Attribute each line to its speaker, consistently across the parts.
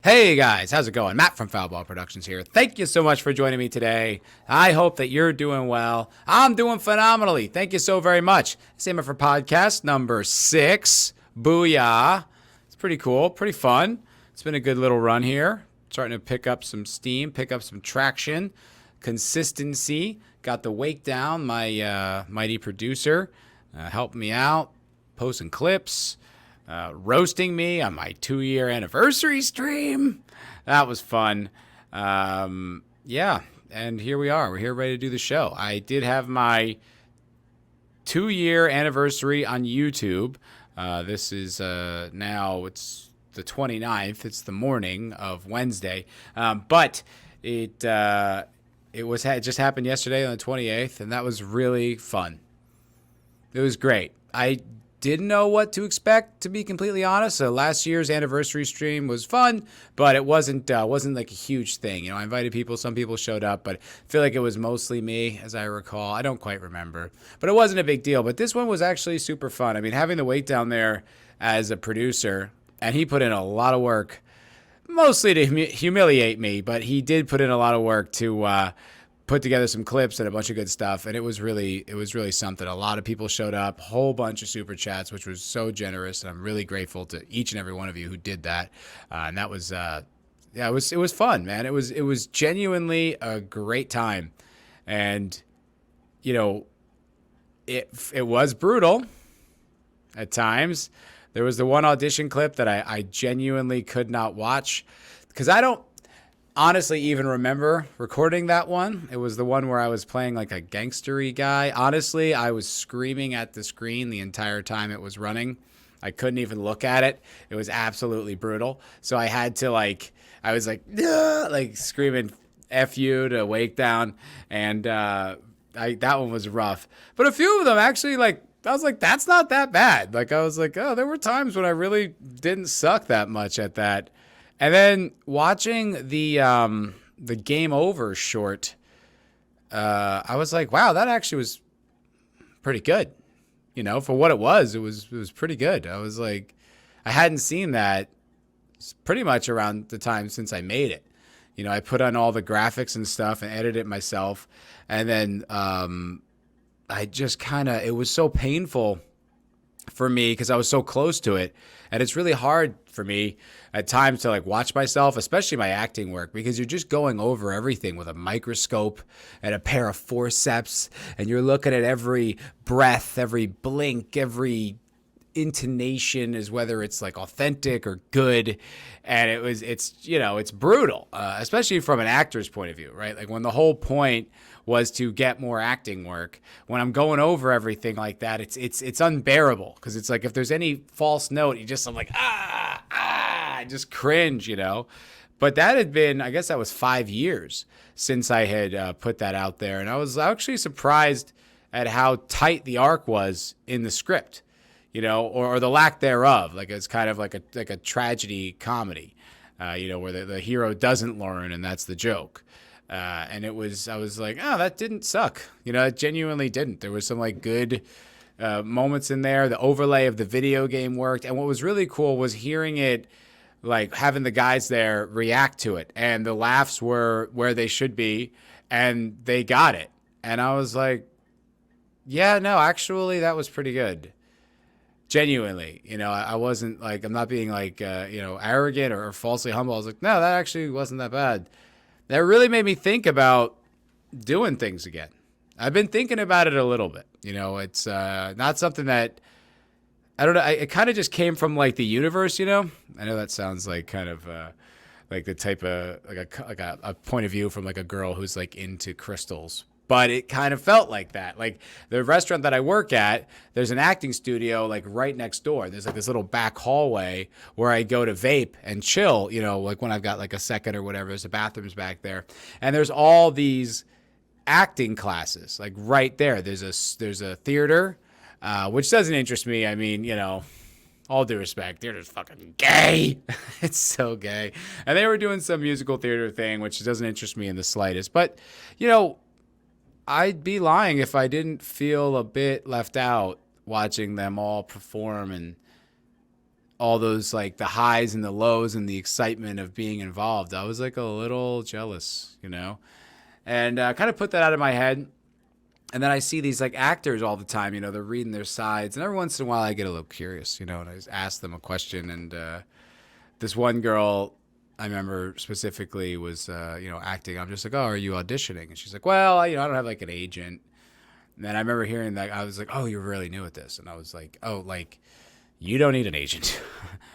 Speaker 1: Hey guys, how's it going? Matt from Foulball Productions here. Thank you so much for joining me today. I hope that you're doing well. I'm doing phenomenally. Thank you so very much. It's MFer podcast number 6. Booyah. It's pretty cool, pretty fun. It's been a good little run here. Starting to pick up some steam, pick up some traction, consistency. Got the wake down. My mighty producer helped me out, posting clips. Roasting me on my 2-year anniversary stream. That was fun. Yeah, and here we are. We're here ready to do the show. I did have my 2-year anniversary on YouTube. This is now, it's the 29th. It's the morning of Wednesday. But it just happened yesterday on the 28th, and that was really fun. It was great. I didn't know what to expect, to be completely honest. So last year's anniversary stream was fun, but it wasn't like a huge thing. You know, I invited people, some people showed up, but I feel like it was mostly me, as I recall. I don't quite remember, but it wasn't a big deal. But this one was actually super fun. I mean, having the wait down there as a producer, and he put in a lot of work, mostly to humiliate me, but he did put in a lot of work to put together some clips and a bunch of good stuff, and it was really something. A lot of people showed up, whole bunch of super chats, which was so generous, and I'm really grateful to each and every one of you who did that. And that was it was fun, man. It was genuinely a great time, and you know, it was brutal at times. There was the one audition clip that I genuinely could not watch because I don't honestly even remember recording that one. It was the one where I was playing like a gangstery guy. Honestly, I was screaming at the screen the entire time it was running. I couldn't even look at it. It was absolutely brutal. So I had to I was like screaming F you to wake down. And that one was rough. But a few of them actually I was like, that's not that bad. I was like, oh, there were times when I really didn't suck that much at that. And then watching the game over short, I was like, wow, that actually was pretty good. You know, for what it was pretty good. I was like, I hadn't seen that pretty much around the time since I made it. You know, I put on all the graphics and stuff and edited it myself. And then I just it was so painful for me because I was so close to it. And it's really hard for me at times to watch myself, especially my acting work, because you're just going over everything with a microscope and a pair of forceps, and you're looking at every breath, every blink, every intonation, is whether it's authentic or good. And it's brutal, especially from an actor's point of view, right? When the whole point was to get more acting work, when I'm going over everything like that, it's unbearable, because it's if there's any false note, I'm like, I just cringe, you know. But that had been, I guess that was 5 years since I had put that out there, and I was actually surprised at how tight the arc was in the script, you know, or the lack thereof. It's kind of like a tragedy comedy, you know, where the hero doesn't learn, and that's the joke. And I was like, oh, that didn't suck. You know, it genuinely didn't. There was some good moments in there. The overlay of the video game worked. And what was really cool was hearing it, having the guys there react to it. And the laughs were where they should be, and they got it. And I was like, yeah, no, actually, that was pretty good. Genuinely, you know, I wasn't I'm not being you know, arrogant or falsely humble. I was like, no, that actually wasn't that bad. That really made me think about doing things again. I've been thinking about it a little bit. You know, it's not something that, I don't know. It kind of just came from the universe, you know. I know that sounds kind of the type of a point of view from a girl who's into crystals. But it kind of felt like that. The restaurant that I work at, there's an acting studio right next door. There's this little back hallway where I go to vape and chill, you know, when I've got a second or whatever. There's the bathrooms back there. And there's all these acting classes right there. There's a theater, which doesn't interest me. I mean, you know, all due respect, theater's fucking gay. It's so gay. And they were doing some musical theater thing, which doesn't interest me in the slightest. But, you know, I'd be lying if I didn't feel a bit left out watching them all perform. And all those like the highs and the lows and the excitement of being involved, I was like a little jealous, and kind of put that out of my head. And then I see these like actors all the time, they're reading their sides, and every once in a while I get a little curious, and I just ask them a question. And this one girl I remember specifically was, acting. I'm just like, oh, are you auditioning? And she's like, well, I don't have like an agent. And then I remember hearing that. I was like, oh, you're really new at this. And I was like, oh, like, you don't need an agent.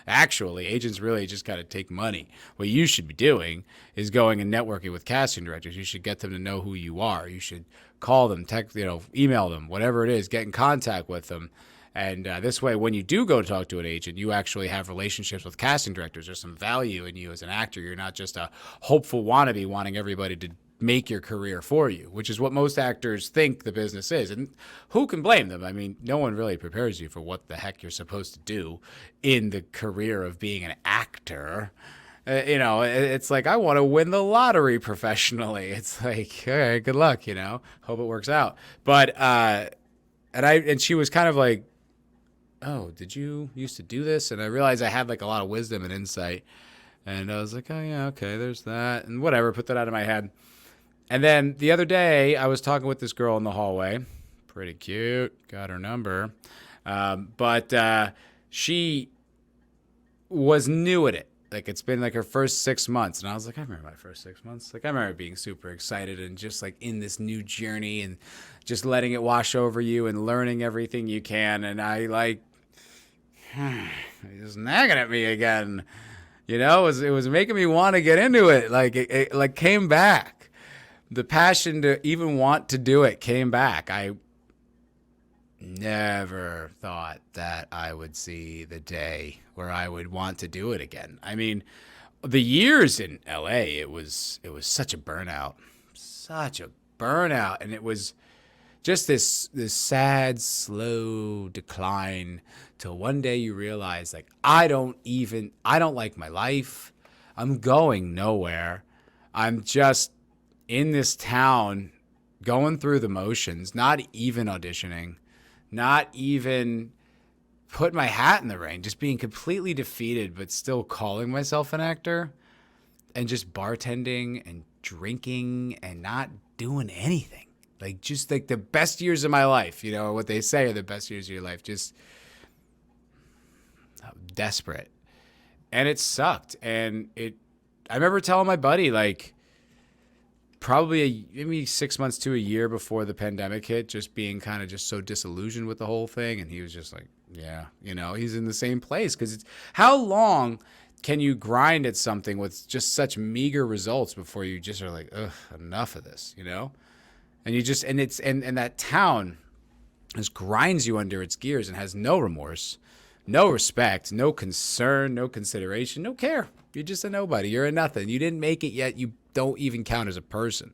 Speaker 1: Actually, agents really just got to take money. What you should be doing is going and networking with casting directors. You should get them to know who you are. You should call them, text, email them, whatever it is, get in contact with them. And this way, when you do go talk to an agent, you actually have relationships with casting directors. There's some value in you as an actor. You're not just a hopeful wannabe wanting everybody to make your career for you, which is what most actors think the business is. And who can blame them? I mean, no one really prepares you for what the heck you're supposed to do in the career of being an actor. It's like, I want to win the lottery professionally. It's like, all right, good luck, hope it works out. But, and she was kind of like, oh, did you used to do this? And I realized I had like a lot of wisdom and insight. And I was like, oh yeah, okay, there's that. And whatever, put that out of my head. And then the other day, I was talking with this girl in the hallway. Pretty cute. Got her number. But she was new at it. Like, it's been like her first 6 months. And I was like, I remember my first 6 months. Like, I remember being super excited and just like in this new journey and just letting it wash over you and learning everything you can. And I like, just nagging at me again. It was making me want to get into it. Like, it like came back. The passion to even want to do it came back. I never thought that I would see the day where I would want to do it again. I mean, the years in LA, it was such a burnout, and it was just this sad, slow decline till one day you realize, like, I don't like my life. I'm going nowhere. I'm just in this town going through the motions, not even auditioning, not even putting my hat in the ring, just being completely defeated, but still calling myself an actor, and just bartending and drinking and not doing anything. Like, just like the best years of my life, what they say are the best years of your life, just desperate. And it sucked. And I remember telling my buddy, like, probably maybe 6 months to a year before the pandemic hit, just being kind of just so disillusioned with the whole thing. And he was just like, yeah, he's in the same place. Because it's, how long can you grind at something with just such meager results before you just are like, ugh, enough of this, And you just, and that town just grinds you under its gears and has no remorse, no respect, no concern, no consideration, no care. You're just a nobody. You're a nothing. You didn't make it yet. You don't even count as a person,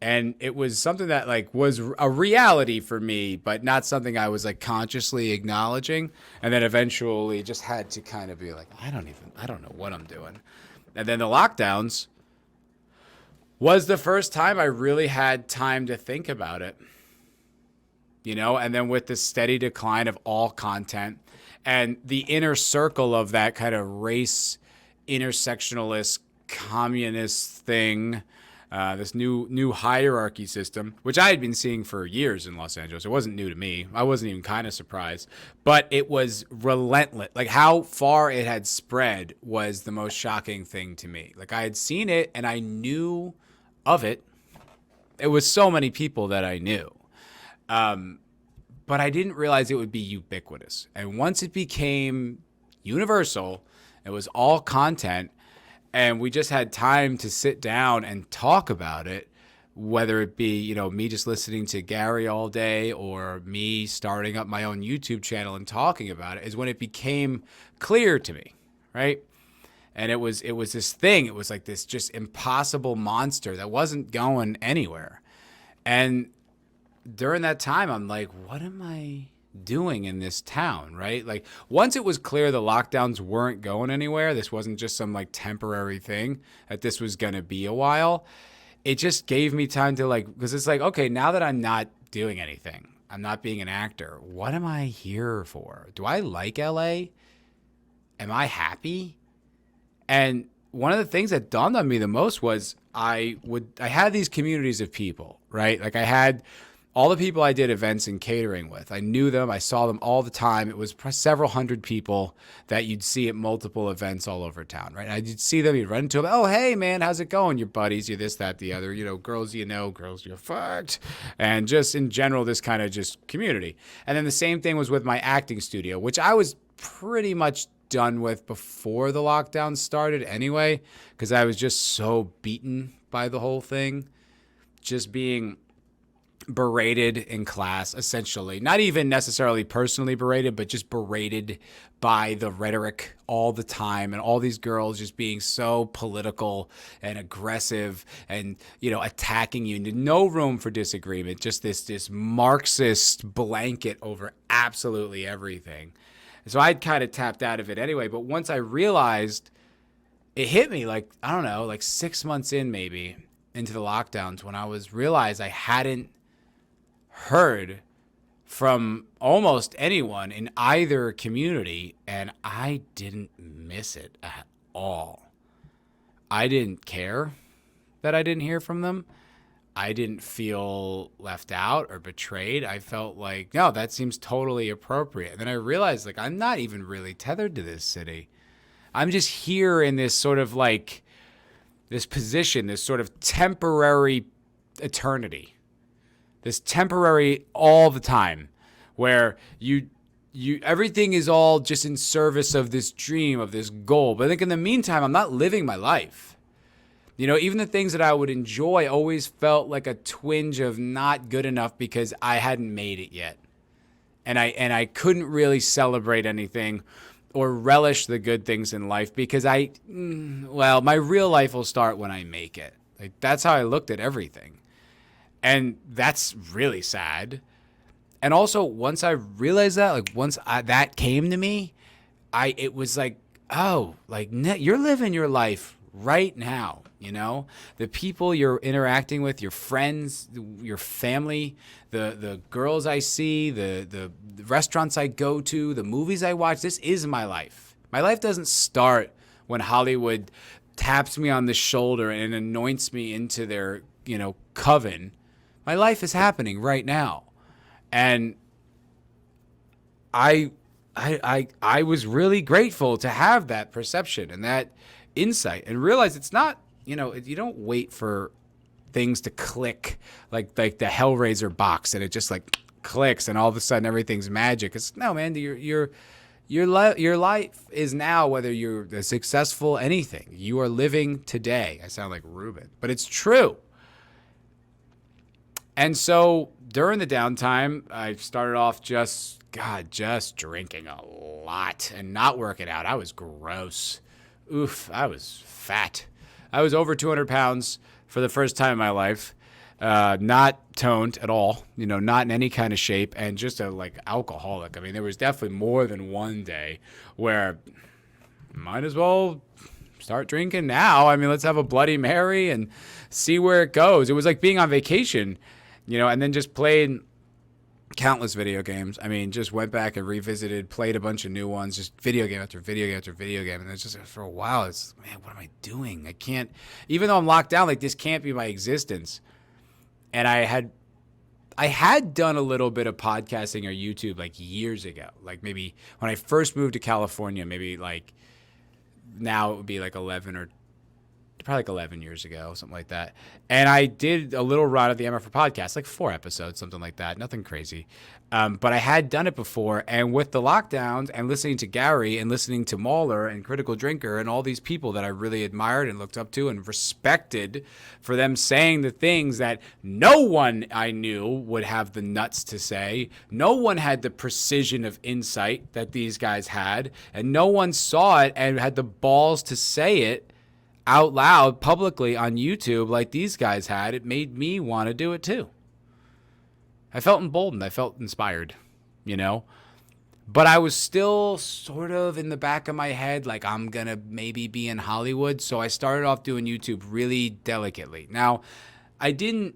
Speaker 1: And it was something that like was a reality for me, but not something I was like consciously acknowledging. And then eventually just had to kind of be like, I don't know what I'm doing. And then the lockdowns was the first time I really had time to think about it, and then with the steady decline of all content and the inner circle of that kind of race intersectionalist communist thing, this new hierarchy system, which I had been seeing for years in Los Angeles. It wasn't new to me. I wasn't even kind of surprised, but it was relentless. Like, how far it had spread was the most shocking thing to me. Like, I had seen it and I knew of it. It was so many people that I knew. But I didn't realize it would be ubiquitous. And once it became universal, it was all content, and we just had time to sit down and talk about it, whether it be, me just listening to Gary all day or me starting up my own YouTube channel and talking about it, is when it became clear to me, right? And it was this thing. It was like this just impossible monster that wasn't going anywhere. And during that time, I'm like, what am I doing in this town, right? Like, once it was clear the lockdowns weren't going anywhere, this wasn't just some like temporary thing, that this was going to be a while, it just gave me time to like, because it's like, okay, now that I'm not doing anything, I'm not being an actor. What am I here for? Do I like LA? Am I happy? And one of the things that dawned on me the most was I had these communities of people, right? Like I had all the people I did events and catering with. I knew them. I saw them all the time. It was several hundred people that you'd see at multiple events all over town, right? And you'd see them. You'd run into them. Oh, hey, man, how's it going? Your buddies, you this, that, the other. Girls girls you're fucked. And just in general, this kind of just community. And then the same thing was with my acting studio, which I was pretty much done with before the lockdown started anyway, because I was just so beaten by the whole thing. Just being berated in class, essentially. Not even necessarily personally berated, but just berated by the rhetoric all the time, and all these girls just being so political and aggressive and, attacking you. No room for disagreement, just this Marxist blanket over absolutely everything. So I'd kind of tapped out of it anyway, but once I realized, it hit me like 6 months in maybe into the lockdowns, when I realized I hadn't heard from almost anyone in either community, and I didn't miss it at all. I didn't care that I didn't hear from them. I didn't feel left out or betrayed. I felt like, no, that seems totally appropriate. And then I realized, I'm not even really tethered to this city. I'm just here in this sort of this position, this sort of temporary eternity. This temporary all the time, where you everything is all just in service of this dream, of this goal. But I think in the meantime, I'm not living my life. Even the things that I would enjoy always felt like a twinge of not good enough because I hadn't made it yet. And I couldn't really celebrate anything or relish the good things in life because my real life will start when I make it. That's how I looked at everything. And that's really sad. And also, once I realized that, that came to me, it was you're living your life right now, The people you're interacting with, your friends, your family, the girls I see, the restaurants I go to, the movies I watch, this is my life. My life doesn't start when Hollywood taps me on the shoulder and anoints me into their, coven. My life is happening right now. And I was really grateful to have that perception and that insight and realize it's not, you don't wait for things to click like the Hellraiser box and it just clicks and all of a sudden everything's magic. It's no, man, your life is now, whether you're successful, anything. You are living today. I sound like Ruben, but it's true. And so during the downtime, I started off just drinking a lot and not working out. I was gross. Oof, I was fat. I was over 200 pounds for the first time in my life. Not toned at all, not in any kind of shape, and just a alcoholic. I mean, there was definitely more than one day where might as well start drinking now. I mean, let's have a Bloody Mary and see where it goes. It was like being on vacation. And then just played countless video games. I mean, just went back and revisited, played a bunch of new ones, just video game after video game after video game. And it's just for a while, it's, man, what am I doing? I can't, even though I'm locked down, this can't be my existence. And I had done a little bit of podcasting or YouTube years ago, maybe when I first moved to California, maybe now it would be 11 years ago, something like that. And I did a little run of the MFer podcast, 4 episodes, something like that. Nothing crazy. But I had done it before. And with the lockdowns and listening to Gary and listening to Mahler and Critical Drinker and all these people that I really admired and looked up to and respected for them saying the things that no one I knew would have the nuts to say. No one had the precision of insight that these guys had. And no one saw it and had the balls to say it out loud publicly on YouTube like these guys had. It made me want to do it too. I felt emboldened. I felt inspired, but I was still sort of in the back of my head, I'm going to maybe be in Hollywood. So I started off doing YouTube really delicately. Now, I didn't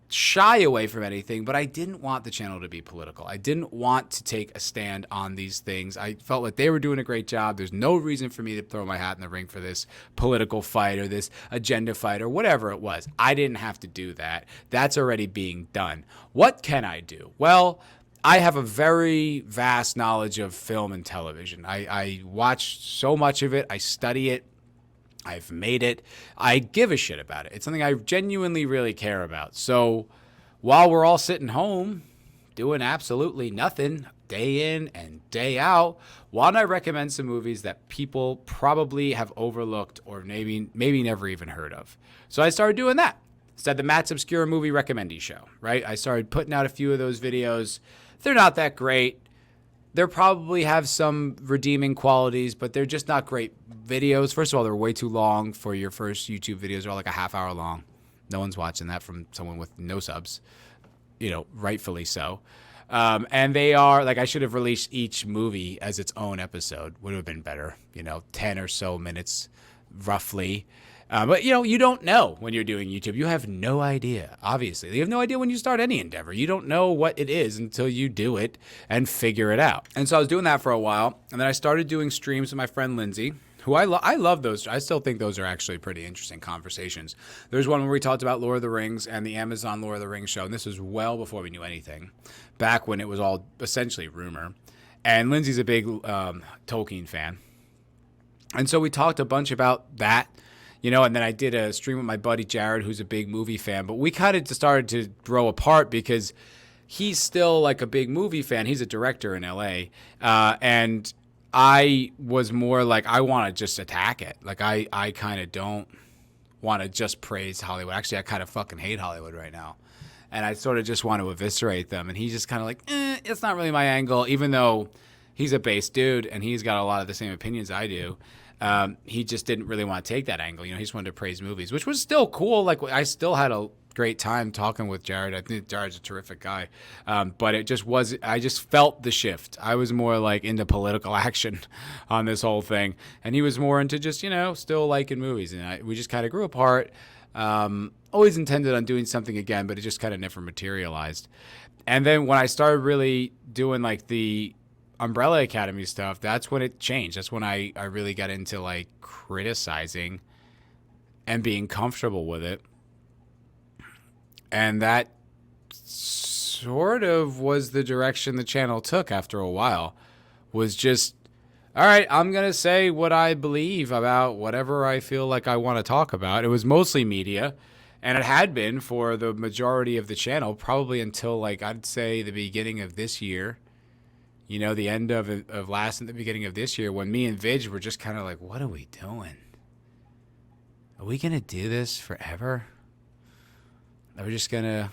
Speaker 1: shy away from anything, but I didn't want the channel to be political. I didn't want to take a stand on these things. I felt like they were doing a great job. There's no reason for me to throw my hat in the ring for this political fight or this agenda fight or whatever it was. I didn't have to do that. That's already being done. What can I do? Well, I have a very vast knowledge of film and television. I watch so much of it. I study it. I've made it. I give a shit about it. It's something I genuinely really care about. So while we're all sitting home doing absolutely nothing day in and day out, why don't I recommend some movies that people probably have overlooked or maybe never even heard of? So I started doing that. Instead, the Matt's Obscure Movie Recommendee Show, right? I started putting out a few of those videos. They're not that great. They probably have some redeeming qualities, but they're just not great videos. First of all, they're way too long for your first YouTube videos. They're all like a half hour long. No one's watching that from someone with no subs, rightfully so. And they are, like, I should have released each movie as its own episode. Would have been better, 10 or so minutes roughly. But, you don't know when you're doing YouTube. You have no idea, obviously. You have no idea when you start any endeavor. You don't know what it is until you do it and figure it out. And so I was doing that for a while. And then I started doing streams with my friend Lindsay, who I love those. I still think those are actually pretty interesting conversations. There's one where we talked about Lord of the Rings and the Amazon Lord of the Rings show. And this was well before we knew anything, back when it was all essentially rumor. And Lindsay's a big Tolkien fan. And so we talked a bunch about that. And then I did a stream with my buddy Jared, who's a big movie fan. But we kind of started to grow apart because he's still like a big movie fan. He's a director in LA. And I was more like, I want to just attack it. Like, I kind of don't want to just praise Hollywood. Actually, I kind of fucking hate Hollywood right now. And I sort of just want to eviscerate them. And he's just kind of like, it's not really my angle, even though he's a base dude and he's got a lot of the same opinions I do. He just didn't really want to take that angle. He just wanted to praise movies, which was still cool. Like, I still had a great time talking with Jared. I think Jared's a terrific guy. But it just was, I just felt the shift. I was more like into political action on this whole thing. And he was more into just, still liking movies. And we just kind of grew apart. Always intended on doing something again, but it just kind of never materialized. And then when I started really doing like the Umbrella Academy stuff, that's when it changed. That's when I really got into like criticizing and being comfortable with it. And that sort of was the direction the channel took after a while, was just, all right, I'm going to say what I believe about whatever I feel like I want to talk about. It was mostly media, and it had been for the majority of the channel, probably until like, I'd say the beginning of this year. The end of last and the beginning of this year, when me and Vidge were just kind of like, what are we doing? Are we going to do this forever? Are we just going to,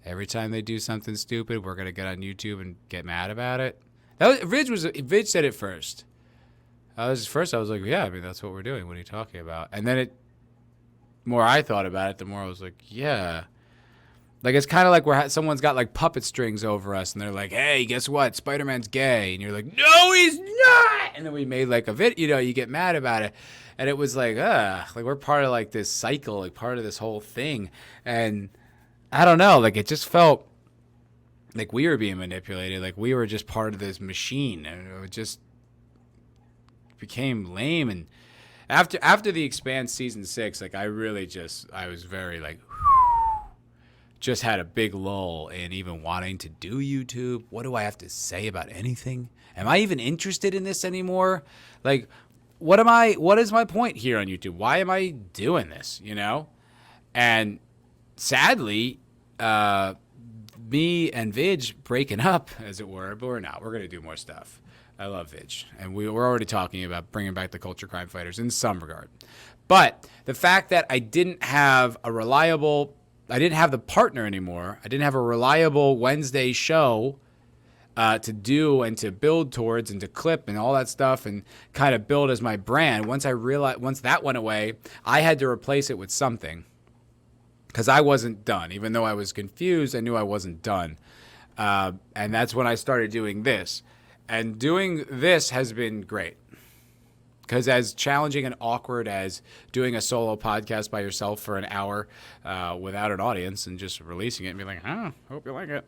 Speaker 1: every time they do something stupid, we're going to get on YouTube and get mad about it? Vidge said it first. I was like, yeah, that's what we're doing. What are you talking about? And then the more I thought about it, the more I was like, yeah. Like, it's kind of like someone's got like puppet strings over us and they're like, hey, guess what? Spider-Man's gay. And you're like, no, he's not. And then we made like a video, you get mad about it. And it was like, like we're part of like this cycle, like part of this whole thing. And I don't know, like it just felt like we were being manipulated. Like we were just part of this machine, and it just became lame. And after The Expanse season 6, like I was very like, just had a big lull in even wanting to do YouTube. What do I have to say about anything? Am I even interested in this anymore? Like, what is my point here on YouTube? Why am I doing this, And sadly, me and Vidge breaking up, as it were, but we're not. We're going to do more stuff. I love Vidge. And we're already talking about bringing back the Culture Crime Fighters in some regard. But the fact that I didn't have the partner anymore. I didn't have a reliable Wednesday show to do and to build towards and to clip and all that stuff and kind of build as my brand. Once that went away, I had to replace it with something because I wasn't done. Even though I was confused, I knew I wasn't done. And that's when I started doing this. And doing this has been great Because as challenging and awkward as doing a solo podcast by yourself for an hour without an audience and just releasing it and being like, hope you like it,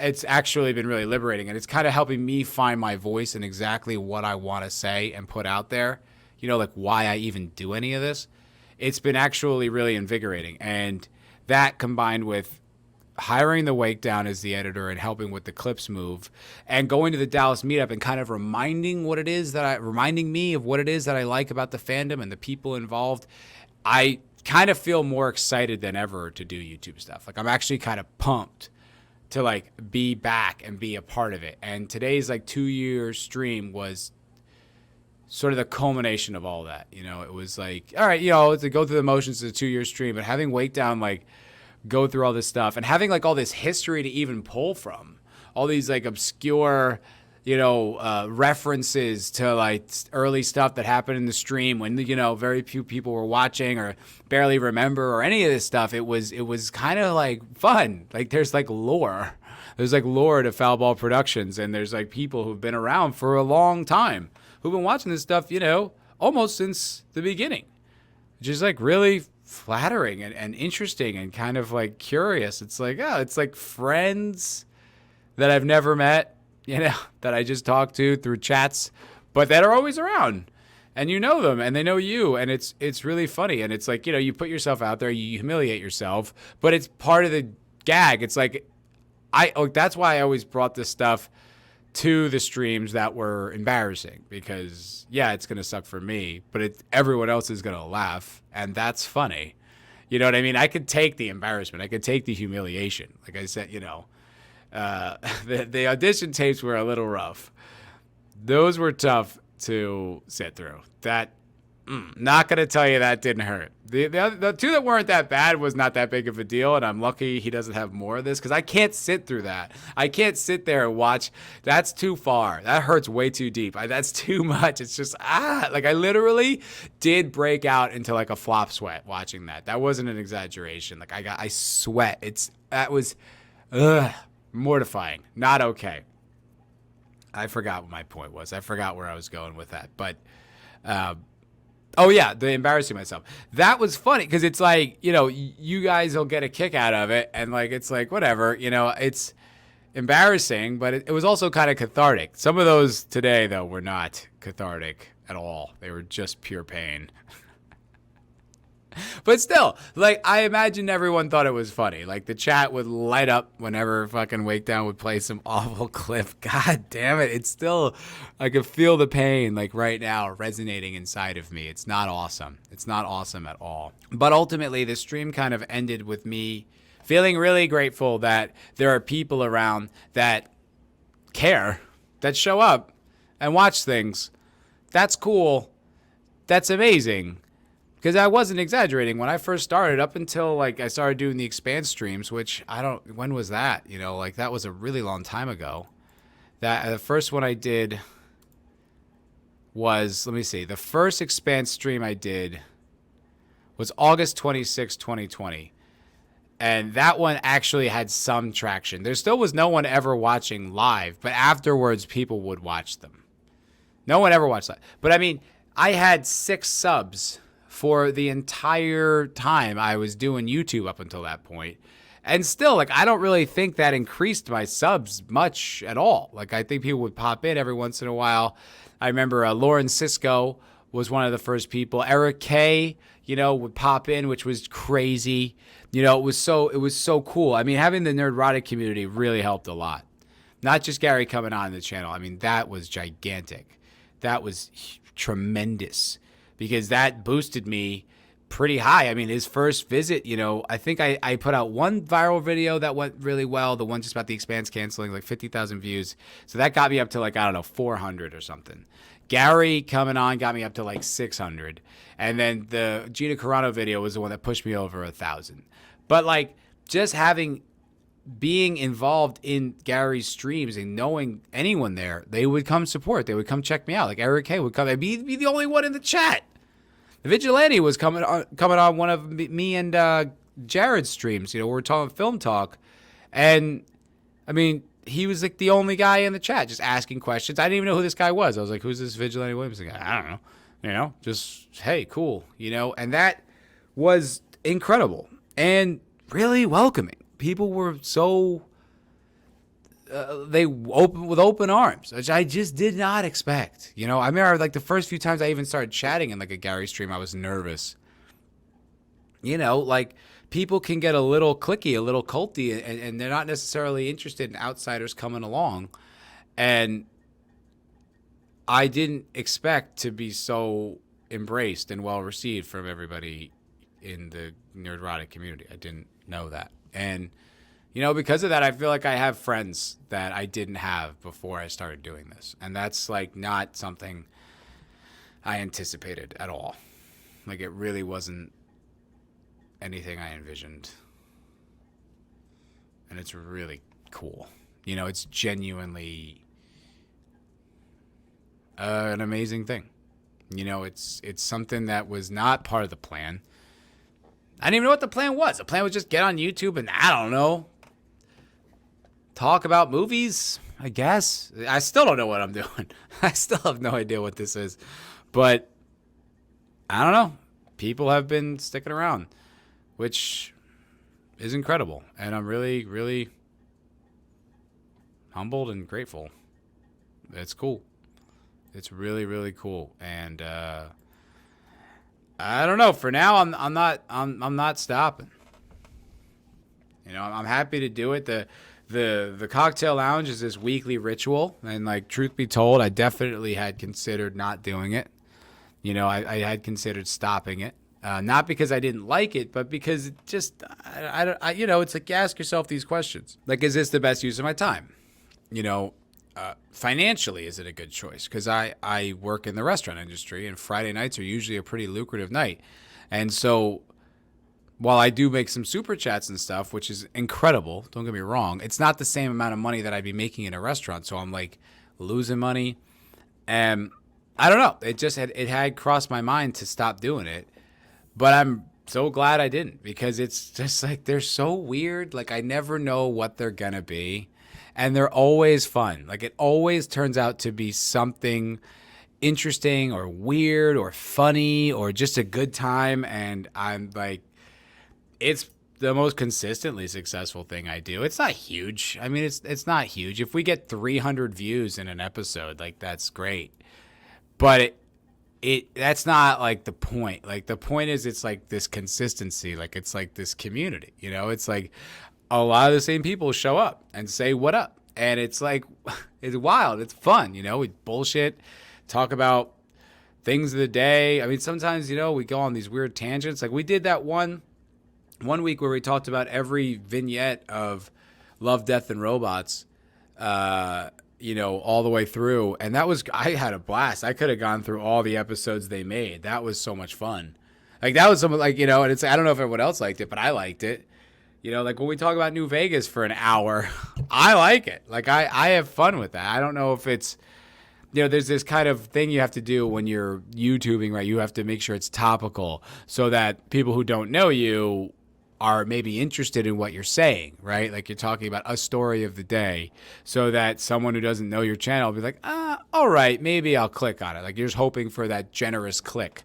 Speaker 1: it's actually been really liberating. And it's kind of helping me find my voice and exactly what I want to say and put out there, like why I even do any of this. It's been actually really invigorating. And that combined with hiring the Wake Down as the editor and helping with the clips move and going to the Dallas meetup and kind of reminding me of what it is that I like about the fandom and the people involved, I kind of feel more excited than ever to do YouTube stuff. Like I'm actually kind of pumped to like be back and be a part of it. And today's like 2-year stream was sort of the culmination of all that. It was like, all right, to go through the motions of a 2-year stream, but having Wake Down like go through all this stuff and having like all this history to even pull from, all these like obscure, references to like early stuff that happened in the stream when, very few people were watching or barely remember or any of this stuff. It was kind of like fun. Like there's like lore. There's like lore to Foulball Productions, and there's like people who've been around for a long time who've been watching this stuff, almost since the beginning, which is like really flattering and interesting and kind of like curious. It's like, it's like friends that I've never met, that I just talk to through chats, but that are always around, and them and they know you, and it's really funny. And it's like, you put yourself out there, you humiliate yourself, but it's part of the gag. It's like, that's why I always brought this stuff to the streams that were embarrassing, because it's going to suck for me, but everyone else is going to laugh, and that's funny. You know what I mean? I could take the embarrassment. I could take the humiliation. Like I said, the audition tapes were a little rough. Those were tough to sit through. Not going to tell you that didn't hurt. The two that weren't that bad was not that big of a deal, and I'm lucky he doesn't have more of this, because I can't sit through that. I can't sit there and watch. That's too far. That hurts way too deep. That's too much. It's just, like I literally did break out into like a flop sweat watching that. That wasn't an exaggeration. Like I sweat. That was mortifying. Not okay. I forgot what my point was. I forgot where I was going with that, but the embarrassing myself. That was funny because it's like, you guys will get a kick out of it, and like it's like whatever, it's embarrassing, but it was also kind of cathartic. Some of those today, though, were not cathartic at all. They were just pure pain. But still, like, I imagine everyone thought it was funny. Like, the chat would light up whenever fucking Wake Down would play some awful clip. God damn it. It's still, I could feel the pain, like, right now resonating inside of me. It's not awesome. It's not awesome at all. But ultimately, the stream kind of ended with me feeling really grateful that there are people around that care, that show up and watch things. That's cool. That's amazing. Because I wasn't exaggerating when I first started, up until like I started doing the Expand streams, which when was that? Like that was a really long time ago. That the first one I did was, let me see, the first Expand stream I did was August 26, 2020. And that one actually had some traction. There still was no one ever watching live, but afterwards people would watch them. No one ever watched that. But I mean, I had 6 subs for the entire time I was doing YouTube up until that point. And still, like, I don't really think that increased my subs much at all. Like, I think people would pop in every once in a while. I remember Lauren Cisco was one of the first people. Eric K, would pop in, which was crazy. It was so cool. I mean, having the Nerdrotic community really helped a lot. Not just Gary coming on the channel. I mean, that was gigantic. That was tremendous, because that boosted me pretty high. I mean, his first visit, I think I put out one viral video that went really well, the one just about the Expanse canceling, like 50,000 views. So that got me up to like, 400 or something. Gary coming on got me up to like 600. And then the Gina Carano video was the one that pushed me over 1,000. But like, just being involved in Gary's streams and knowing anyone there, they would come support. They would come check me out. Like Eric K would come. I'd be the only one in the chat. The Vigilante was coming on one of me and Jared's streams. We're talking film talk, and I mean, he was like the only guy in the chat just asking questions. I didn't even know who this guy was. I was like, "Who's this Vigilante Williamson guy?" I don't know. just, hey, cool, and that was incredible and really welcoming. People were so, they open with open arms, which I just did not expect. I remember like the first few times I even started chatting in like a Gary stream, I was nervous. Like people can get a little cliquey, a little culty, and they're not necessarily interested in outsiders coming along. And I didn't expect to be so embraced and well received from everybody in the Nerdrotic community. I didn't know that. And, because of that, I feel like I have friends that I didn't have before I started doing this. And that's like not something I anticipated at all. Like it really wasn't anything I envisioned. And it's really cool. It's genuinely an amazing thing. It's something that was not part of the plan. I didn't even know what the plan was. The plan was just get on YouTube and, I don't know, talk about movies, I guess. I still don't know what I'm doing. I still have no idea what this is. But, I don't know. People have been sticking around, which is incredible. And I'm really, really humbled and grateful. It's cool. It's really, really cool. And I don't know. For now, I'm not stopping. I'm happy to do it. The cocktail lounge is this weekly ritual, and like truth be told, I definitely had considered not doing it. I had considered stopping it. Not because I didn't like it, but because it just, it's like you ask yourself these questions. Like, is this the best use of my time? Financially, is it a good choice? Because I work in the restaurant industry, and Friday nights are usually a pretty lucrative night. And so while I do make some super chats and stuff, which is incredible, don't get me wrong, it's not the same amount of money that I'd be making in a restaurant. So I'm like losing money. And I don't know. It had crossed my mind to stop doing it. But I'm so glad I didn't, because it's just like they're so weird. Like I never know what they're going to be. And they're always fun. Like it always turns out to be something interesting or weird or funny or just a good time. And I'm like, it's the most consistently successful thing I do. It's not huge. I mean, it's not huge. If we get 300 views in an episode, like that's great. But that's not like the point. Like the point is it's like this consistency. Like it's like this community, it's like a lot of the same people show up and say what up. And it's like, it's wild. It's fun. We bullshit, talk about things of the day. I mean, sometimes, we go on these weird tangents. Like we did that one week where we talked about every vignette of Love, Death, and Robots, all the way through. And I had a blast. I could have gone through all the episodes they made. That was so much fun. Like that was some like, and it's, I don't know if everyone else liked it, but I liked it. Like when we talk about New Vegas for an hour, I like it. Like I have fun with that. I don't know if it's, there's this kind of thing you have to do when you're YouTubing, right? You have to make sure it's topical so that people who don't know you are maybe interested in what you're saying, right? Like you're talking about a story of the day so that someone who doesn't know your channel will be like, all right, maybe I'll click on it. Like you're just hoping for that generous click.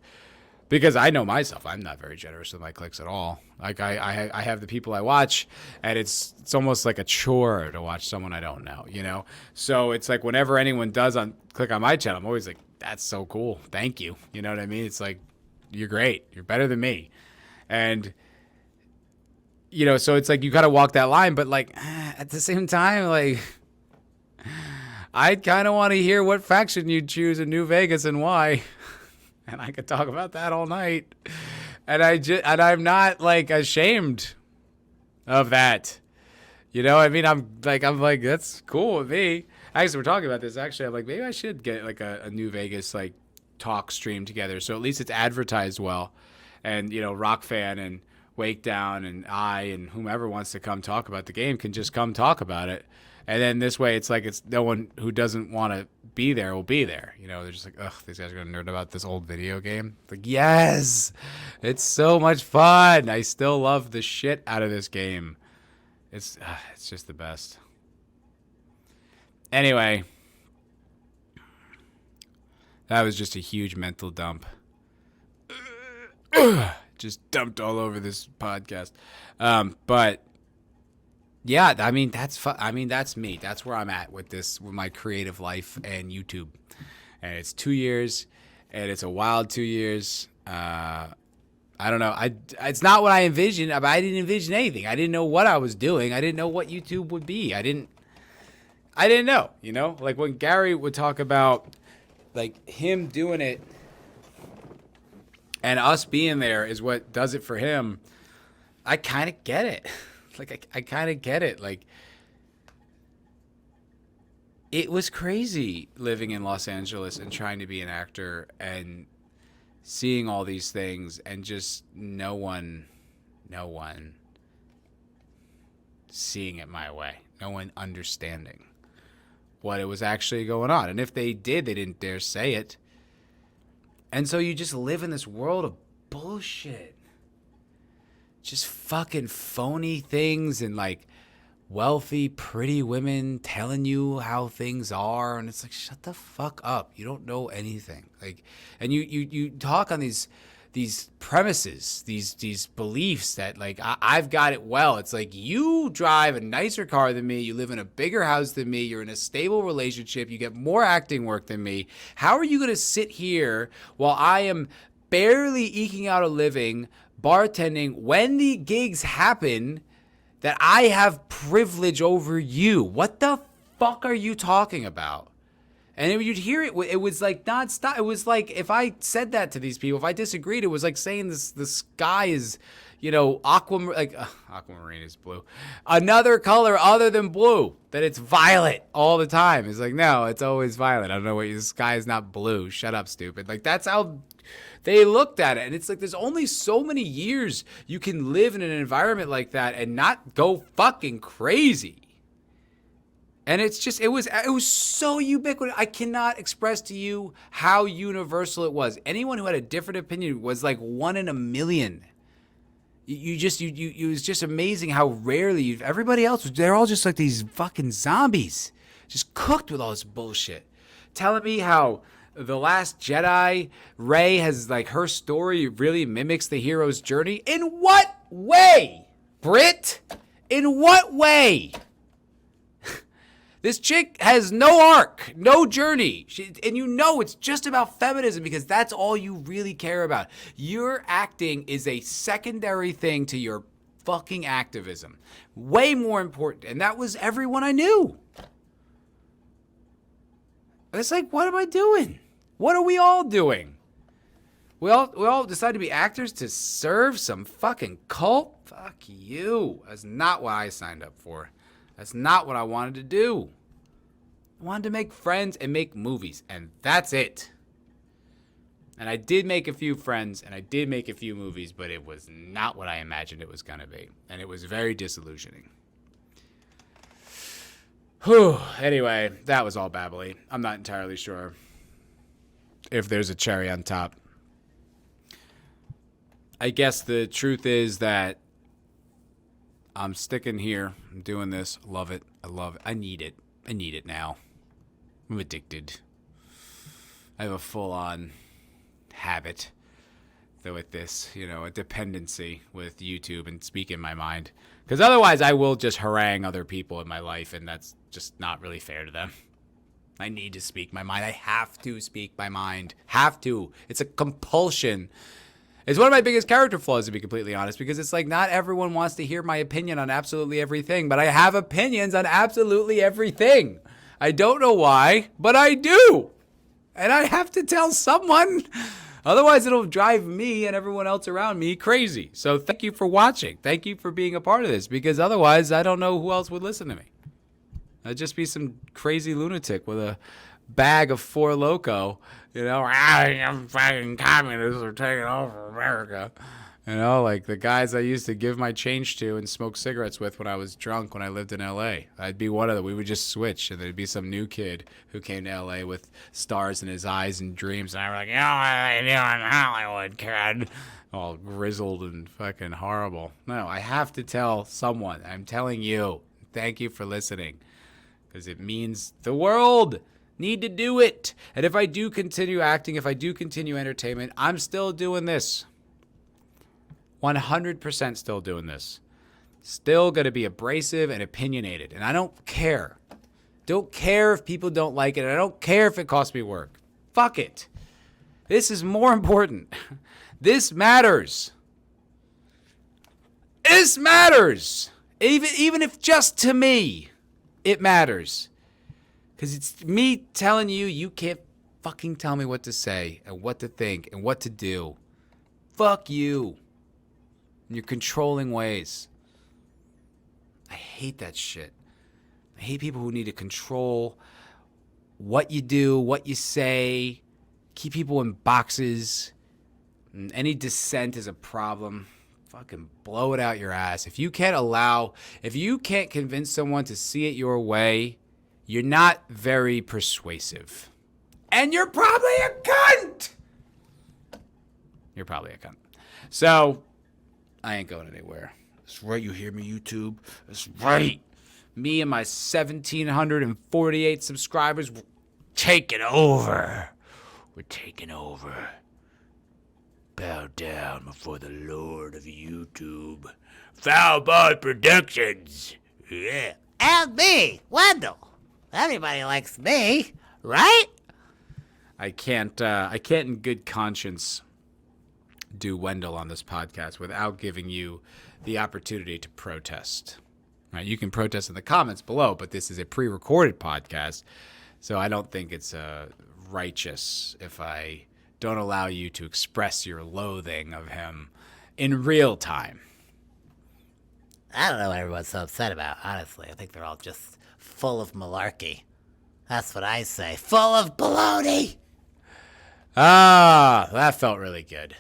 Speaker 1: Because I know myself, I'm not very generous with my clicks at all. Like I have the people I watch, and it's almost like a chore to watch someone I don't know, So it's like whenever anyone does click on my channel, I'm always like, that's so cool. Thank you. You know what I mean? It's like, you're great. You're better than me. And, so it's like you got to walk that line. But like at the same time, like I kind of want to hear what faction you'd choose in New Vegas and why. And I could talk about that all night. And I'm not like ashamed of that. I mean, I'm like, that's cool with me. Actually, we're talking about this. Actually, I'm like, maybe I should get like a New Vegas like talk stream together. So at least it's advertised well. And, Rock Fan and Wake Down and I and whomever wants to come talk about the game can just come talk about it. And then this way, it's like it's no one who doesn't want to be there will be there. They're just like, ugh, these guys are going to nerd about this old video game. It's like, yes, it's so much fun. I still love the shit out of this game. It's just the best. Anyway, That was just a huge mental dump. Just dumped all over this podcast. But yeah, I mean, that's me. That's where I'm at with my creative life and YouTube. And it's 2 years, and it's a wild 2 years. I don't know. It's not what I envisioned. I didn't envision anything. I didn't know what I was doing. I didn't know what YouTube would be. I didn't know, like when Gary would talk about like him doing it and us being there is what does it for him. I kind of get it. Like, I kind of get it. Like, it was crazy living in Los Angeles and trying to be an actor and seeing all these things and just no one seeing it my way. No one understanding what it was actually going on. And if they did, they didn't dare say it. And so you just live in this world of bullshit. Just fucking phony things and like wealthy, pretty women telling you how things are. And it's like, shut the fuck up. You don't know anything. Like, and you talk on these premises, these beliefs that like I've got it well. It's like you drive a nicer car than me, you live in a bigger house than me, you're in a stable relationship, you get more acting work than me. How are you going to sit here while I am barely eking out a living, bartending when the gigs happen that I have privilege over you? What the fuck are you talking about? And you'd hear it. It was like nonstop. It was like if I said that to these people, if I disagreed, it was like saying the sky is, aquamarine is blue, another color other than blue. That it's violet all the time. It's like, no, it's always violet. I don't know what the sky is not blue. Shut up, stupid. Like that's how they looked at it. And it's like there's only so many years you can live in an environment like that and not go fucking crazy. And it's just, it was so ubiquitous. I cannot express to you how universal it was. Anyone who had a different opinion was like one in a million. It was just amazing how rarely everybody else, they're all just like these fucking zombies, just cooked with all this bullshit. Telling me how The Last Jedi, Rey has like her story really mimics the hero's journey. In what way, Brit? In what way? This chick has no arc, no journey. And it's just about feminism because that's all you really care about. Your acting is a secondary thing to your fucking activism. Way more important. And that was everyone I knew. It's like, what am I doing? What are we all doing? We all decided to be actors to serve some fucking cult? Fuck you. That's not what I signed up for. That's not what I wanted to do. I wanted to make friends and make movies, and that's it. And I did make a few friends, and I did make a few movies, but it was not what I imagined it was going to be. And it was very disillusioning. Whew. Anyway, that was all babbly. I'm not entirely sure if there's a cherry on top. I guess the truth is that I'm sticking here. I'm doing this. Love it. I love it. I need it. I need it now. I'm addicted. I have a full-on habit with this, a dependency with YouTube and speaking my mind. Because otherwise I will just harangue other people in my life, and that's just not really fair to them. I need to speak my mind. I have to speak my mind. Have to. It's a compulsion. It's one of my biggest character flaws, to be completely honest, because it's like not everyone wants to hear my opinion on absolutely everything, but I have opinions on absolutely everything. I don't know why, but I do. And I have to tell someone. Otherwise, it'll drive me and everyone else around me crazy. So thank you for watching. Thank you for being a part of this, because otherwise, I don't know who else would listen to me. I'd just be some crazy lunatic with a bag of Four Loko, fucking communists are taking over America. Like the guys I used to give my change to and smoke cigarettes with when I was drunk when I lived in L.A. I'd be one of them. We would just switch, and there'd be some new kid who came to L.A. with stars in his eyes and dreams, and I'd be like, what are they doing in Hollywood, kid? All grizzled and fucking horrible. No, I have to tell someone. I'm telling you. Thank you for listening, because it means the world. need to do it. And if I do continue acting, if I do continue entertainment, I'm still doing this. 100% still doing this. Still going to be abrasive and opinionated. And I don't care. Don't care if people don't like it. I don't care if it costs me work. Fuck it. This is more important. This matters. This matters. Even if just to me, it matters. Because it's me telling you, you can't fucking tell me what to say and what to think and what to do. Fuck you. In your controlling ways. I hate that shit. I hate people who need to control what you do, what you say, keep people in boxes. And any dissent is a problem. Fucking blow it out your ass. If you can't convince someone to see it your way, you're not very persuasive. And you're probably a cunt. You're probably a cunt. So, I ain't going anywhere. That's right, you hear me, YouTube? That's right. Me and my 1,748 subscribers, we're taking over. We're taking over. Bow down before the Lord of YouTube. Foulball Productions. Yeah.
Speaker 2: And me, Wendell. Everybody likes me, right?
Speaker 1: I can't in good conscience do Wendell on this podcast without giving you the opportunity to protest. Right? You can protest in the comments below, but this is a pre-recorded podcast, so I don't think it's righteous if I don't allow you to express your loathing of him in real time.
Speaker 2: I don't know what everyone's so upset about, honestly. I think they're all just full of malarkey. That's what I say. Full of baloney!
Speaker 1: Ah, that felt really good.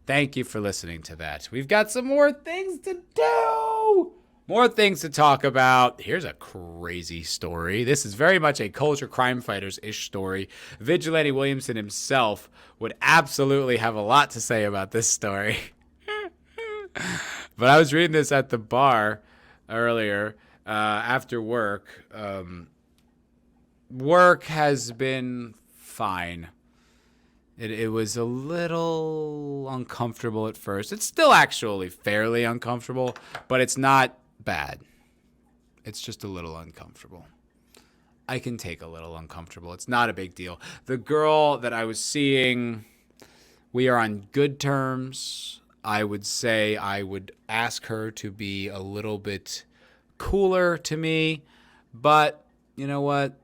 Speaker 1: Thank you for listening to that. We've got some more things to do. More things to talk about. Here's a crazy story. This is very much a culture crime fighters-ish story. Vigilante Williamson himself would absolutely have a lot to say about this story. But I was reading this at the bar earlier after work. Work has been fine. It was a little uncomfortable at first. It's still actually fairly uncomfortable, but it's not bad. It's just a little uncomfortable. I can take a little uncomfortable. It's not a big deal. The girl that I was seeing, we are on good terms. I would say I would ask her to be a little bit cooler to me, but you know what?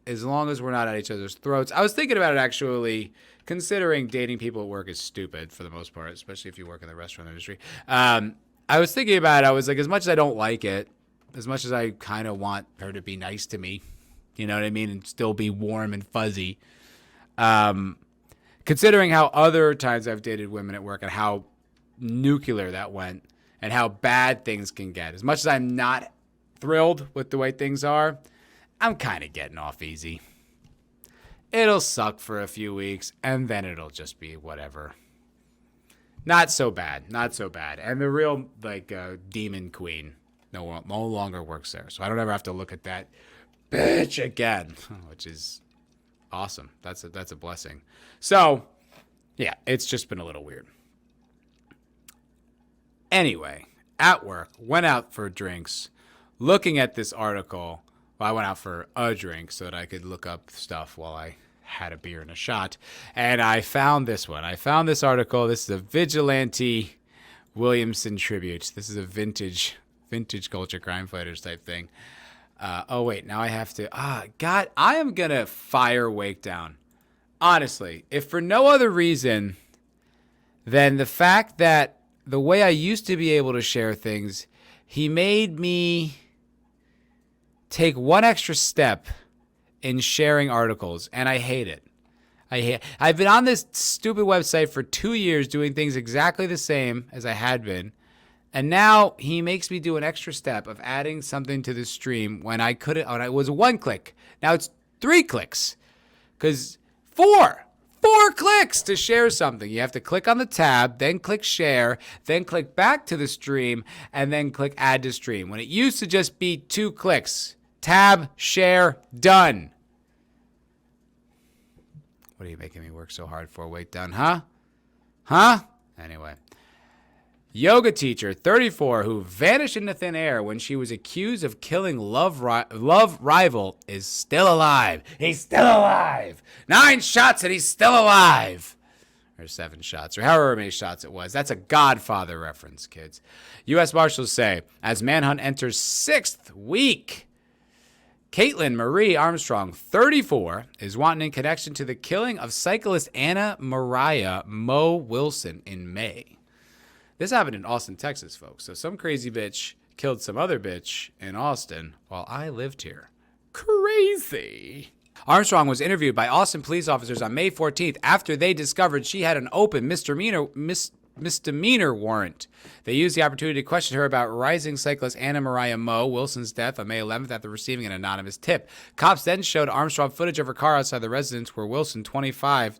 Speaker 1: As long as we're not at each other's throats. I was thinking about it actually, considering dating people at work is stupid for the most part, especially if you work in the restaurant industry. I was thinking about it. I was like, as much as I don't like it, as much as I kind of want her to be nice to me, you know what I mean, and still be warm and fuzzy. Considering how other times I've dated women at work and how nuclear that went and how bad things can get. As much as I'm not thrilled with the way things are, I'm kind of getting off easy. It'll suck for a few weeks, and then it'll just be whatever. Not so bad. Not so bad. And the real, demon queen no longer works there. So I don't ever have to look at that bitch again, which is awesome. That's a blessing. So, yeah, it's just been a little weird. Anyway, at work, went out for drinks, looking at this article. Well, I went out for a drink so that I could look up stuff while I had a beer and a shot. And I found this one. I found this article. This is a Vigilante Williamson tribute. This is a vintage culture crime fighters type thing. Oh, wait. Now I have to. God, I am going to fire Wake down. Honestly, if for no other reason than the fact that the way I used to be able to share things, he made me take one extra step in sharing articles, and I hate it. I've been on this stupid website for 2 years doing things exactly the same as I had been, and now he makes me do an extra step of adding something to the stream when I couldn't. When it was 1 click. Now it's 3 clicks, because 4 clicks to share something. You have to click on the tab, then click share, then click back to the stream, and then click add to stream. When it used to just be 2 clicks. Tab, share, done. What are you making me work so hard for? Weight down, huh? Huh? Anyway. Yoga teacher, 34, who vanished into thin air when she was accused of killing love rival, is still alive. He's still alive. 9 shots and he's still alive. Or 7 shots, or however many shots it was. That's a Godfather reference, kids. U.S. Marshals say, as manhunt enters 6th week, Caitlin Marie Armstrong, 34, is wanted in connection to the killing of cyclist Anna Mariah Mo Wilson in May. This happened in Austin, Texas, folks. So some crazy bitch killed some other bitch in Austin while I lived here. Crazy. Armstrong was interviewed by Austin police officers on May 14th after they discovered she had an open misdemeanor warrant. They used the opportunity to question her about rising cyclist Anna Mariah Mo Wilson's death on May 11th after receiving an anonymous tip. Cops then showed Armstrong footage of her car outside the residence where Wilson, 25,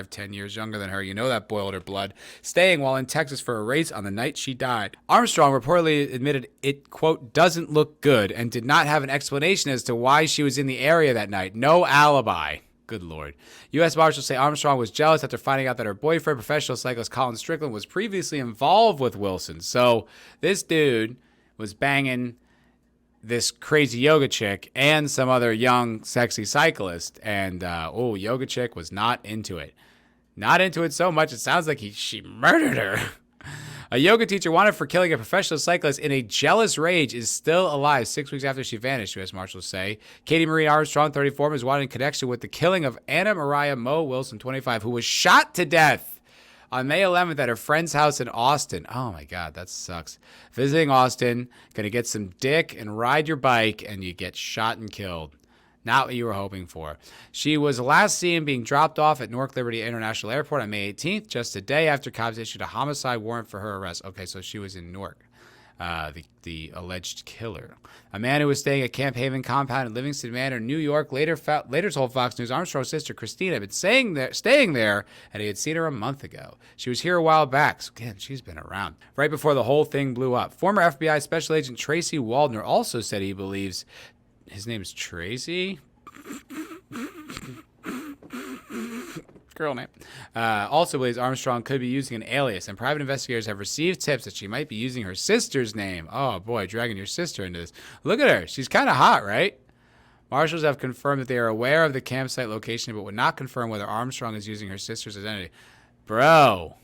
Speaker 1: 10 years younger than her, you know that boiled her blood, staying while in Texas for a race on the night she died. Armstrong reportedly admitted it, quote, doesn't look good and did not have an explanation as to why she was in the area that night. No alibi. Good Lord. U.S. Marshals say Armstrong was jealous after finding out that her boyfriend, professional cyclist Colin Strickland, was previously involved with Wilson. So this dude was banging this crazy yoga chick and some other young, sexy cyclist. And, yoga chick was not into it. Not into it so much, it sounds like she murdered her. A yoga teacher wanted for killing a professional cyclist in a jealous rage is still alive 6 weeks after she vanished, U.S. Marshals say. Katie Marie Armstrong, 34, was wanted in connection with the killing of Anna Mariah Mo Wilson, 25, who was shot to death on May 11th at her friend's house in Austin. Oh, my God, that sucks. Visiting Austin, going to get some dick and ride your bike, and you get shot and killed. Not what you were hoping for. She was last seen being dropped off at Newark Liberty International Airport on May 18th, just a day after cops issued a homicide warrant for her arrest. Okay, so she was in Newark, the alleged killer. A man who was staying at Camp Haven compound in Livingston Manor, New York, later told Fox News Armstrong's sister Christina had been staying there, and he had seen her a month ago. She was here a while back, so again, she's been around. Right before the whole thing blew up. Former FBI Special Agent Tracy Waldner also said he believes his name is Tracy. Girl name. Also believes Armstrong could be using an alias, and private investigators have received tips that she might be using her sister's name. Oh boy, dragging your sister into this. Look at her. She's kind of hot, right? Marshals have confirmed that they are aware of the campsite location, but would not confirm whether Armstrong is using her sister's identity. Bro.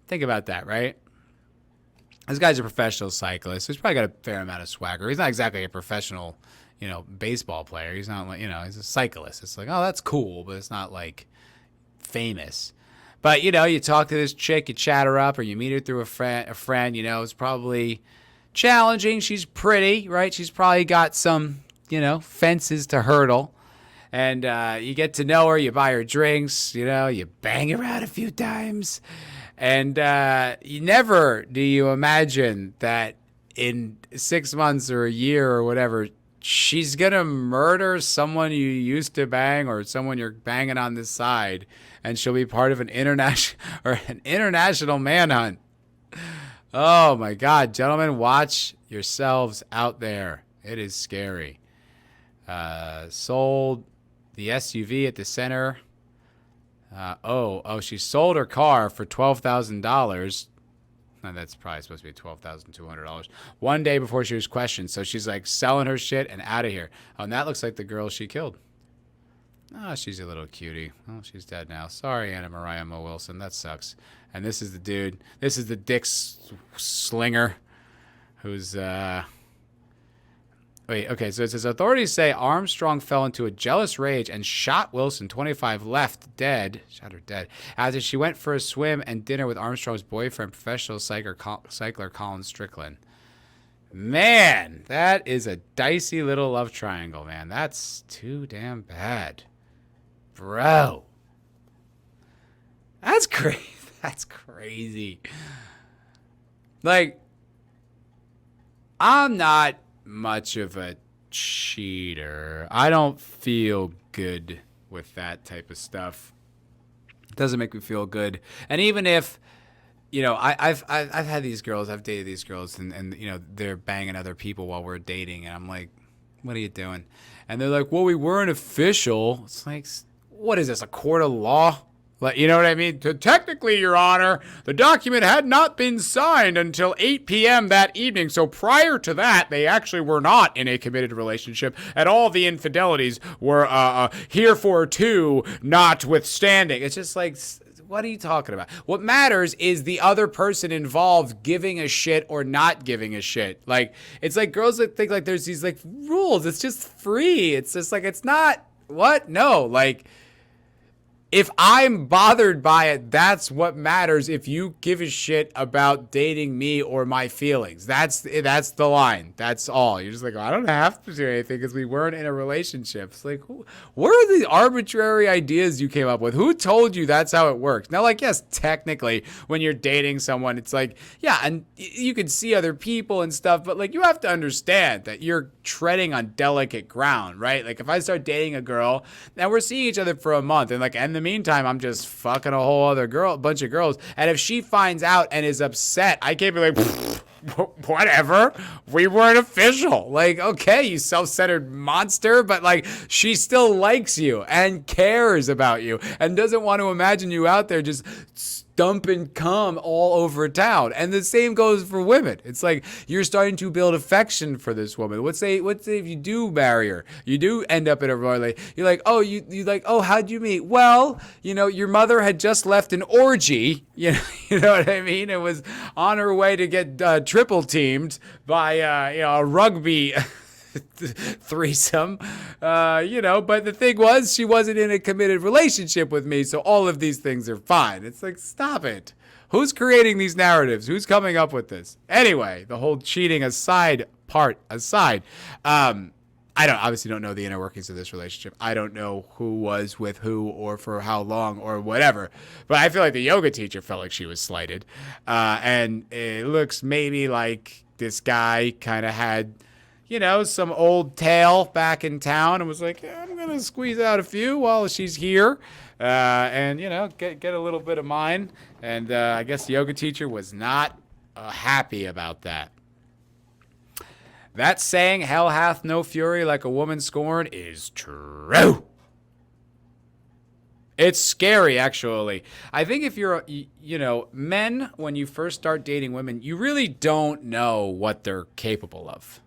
Speaker 1: Think about that, right? This guy's a professional cyclist. He's probably got a fair amount of swagger. He's not exactly a professional, baseball player. He's not like, he's a cyclist. It's like, oh, that's cool, but it's not like famous. But, you talk to this chick, you chat her up, or you meet her through a friend, it's probably challenging. She's pretty, right? She's probably got some, fences to hurdle. And you get to know her, you buy her drinks, you bang her out a few times. And you never do you imagine that in 6 months or a year or whatever, she's going to murder someone you used to bang or someone you're banging on this side, and she'll be part of an international manhunt. Oh, my God. Gentlemen, watch yourselves out there. It is scary. Sold the SUV at the center. She sold her car for $12,000. No, that's probably supposed to be $12,200. One day before she was questioned. So she's like selling her shit and out of here. Oh, and that looks like the girl she killed. Oh, she's a little cutie. Oh, she's dead now. Sorry, Anna Mariah Mo Wilson. That sucks. And this is the dude. This is the dick slinger who's... Wait, okay, so it says authorities say Armstrong fell into a jealous rage and shot Wilson, 25, shot her dead, after she went for a swim and dinner with Armstrong's boyfriend, professional cycler Colin Strickland. Man, that is a dicey little love triangle, man. That's too damn bad. Bro. That's crazy. That's crazy. Like, I'm not much of a cheater. I don't feel good with that type of stuff. It doesn't make me feel good. And even if, I've had these girls, I've dated these girls, and they're banging other people while we're dating, and I'm like, what are you doing? And they're like, well, we weren't official. It's like, what is this, a court of law? Like, you know what I mean? Technically, Your Honor, the document had not been signed until 8 p.m. that evening. So prior to that, they actually were not in a committed relationship, and all the infidelities were herefor notwithstanding. It's just like, what are you talking about? What matters is the other person involved giving a shit or not giving a shit. Like, it's like girls that think like there's these like rules. It's just free. It's just like, it's not, what? No, like, if I'm bothered by it, that's what matters. If you give a shit about dating me or my feelings, that's the line. That's all. You're just like, I don't have to do anything because we weren't in a relationship. It's like, what are the arbitrary ideas you came up with? Who told you that's how it works? Now, like, yes, technically, when you're dating someone, it's like, yeah, and you can see other people and stuff, but like, you have to understand that you're treading on delicate ground, right? Like, if I start dating a girl, now we're seeing each other for a month, and like, in the meantime, I'm just fucking a whole other bunch of girls. And if she finds out and is upset, I can't be like, whatever, we weren't official. Like, okay, you self-centered monster, but like, she still likes you and cares about you and doesn't want to imagine you out there just dumping cum all over town. And the same goes for women. It's like, you're starting to build affection for this woman. Let's say if you do marry her, you do end up in a relationship. You're like, oh, you like, oh, how'd you meet? Well, you know, your mother had just left an orgy. You know what I mean? It was on her way to get triple teamed by a rugby threesome, but the thing was, she wasn't in a committed relationship with me, so all of these things are fine. It's like, stop it. Who's creating these narratives? Who's coming up with this? Anyway, the whole cheating part aside, I obviously don't know the inner workings of this relationship. I don't know who was with who or for how long or whatever. But I feel like the yoga teacher felt like she was slighted. And it looks maybe like this guy kind of had, some old tale back in town and was like, yeah, I'm going to squeeze out a few while she's here and, get a little bit of mine. And I guess the yoga teacher was not happy about that. That saying, hell hath no fury like a woman scorned, is true. It's scary, actually. I think if you're, men, when you first start dating women, you really don't know what they're capable of.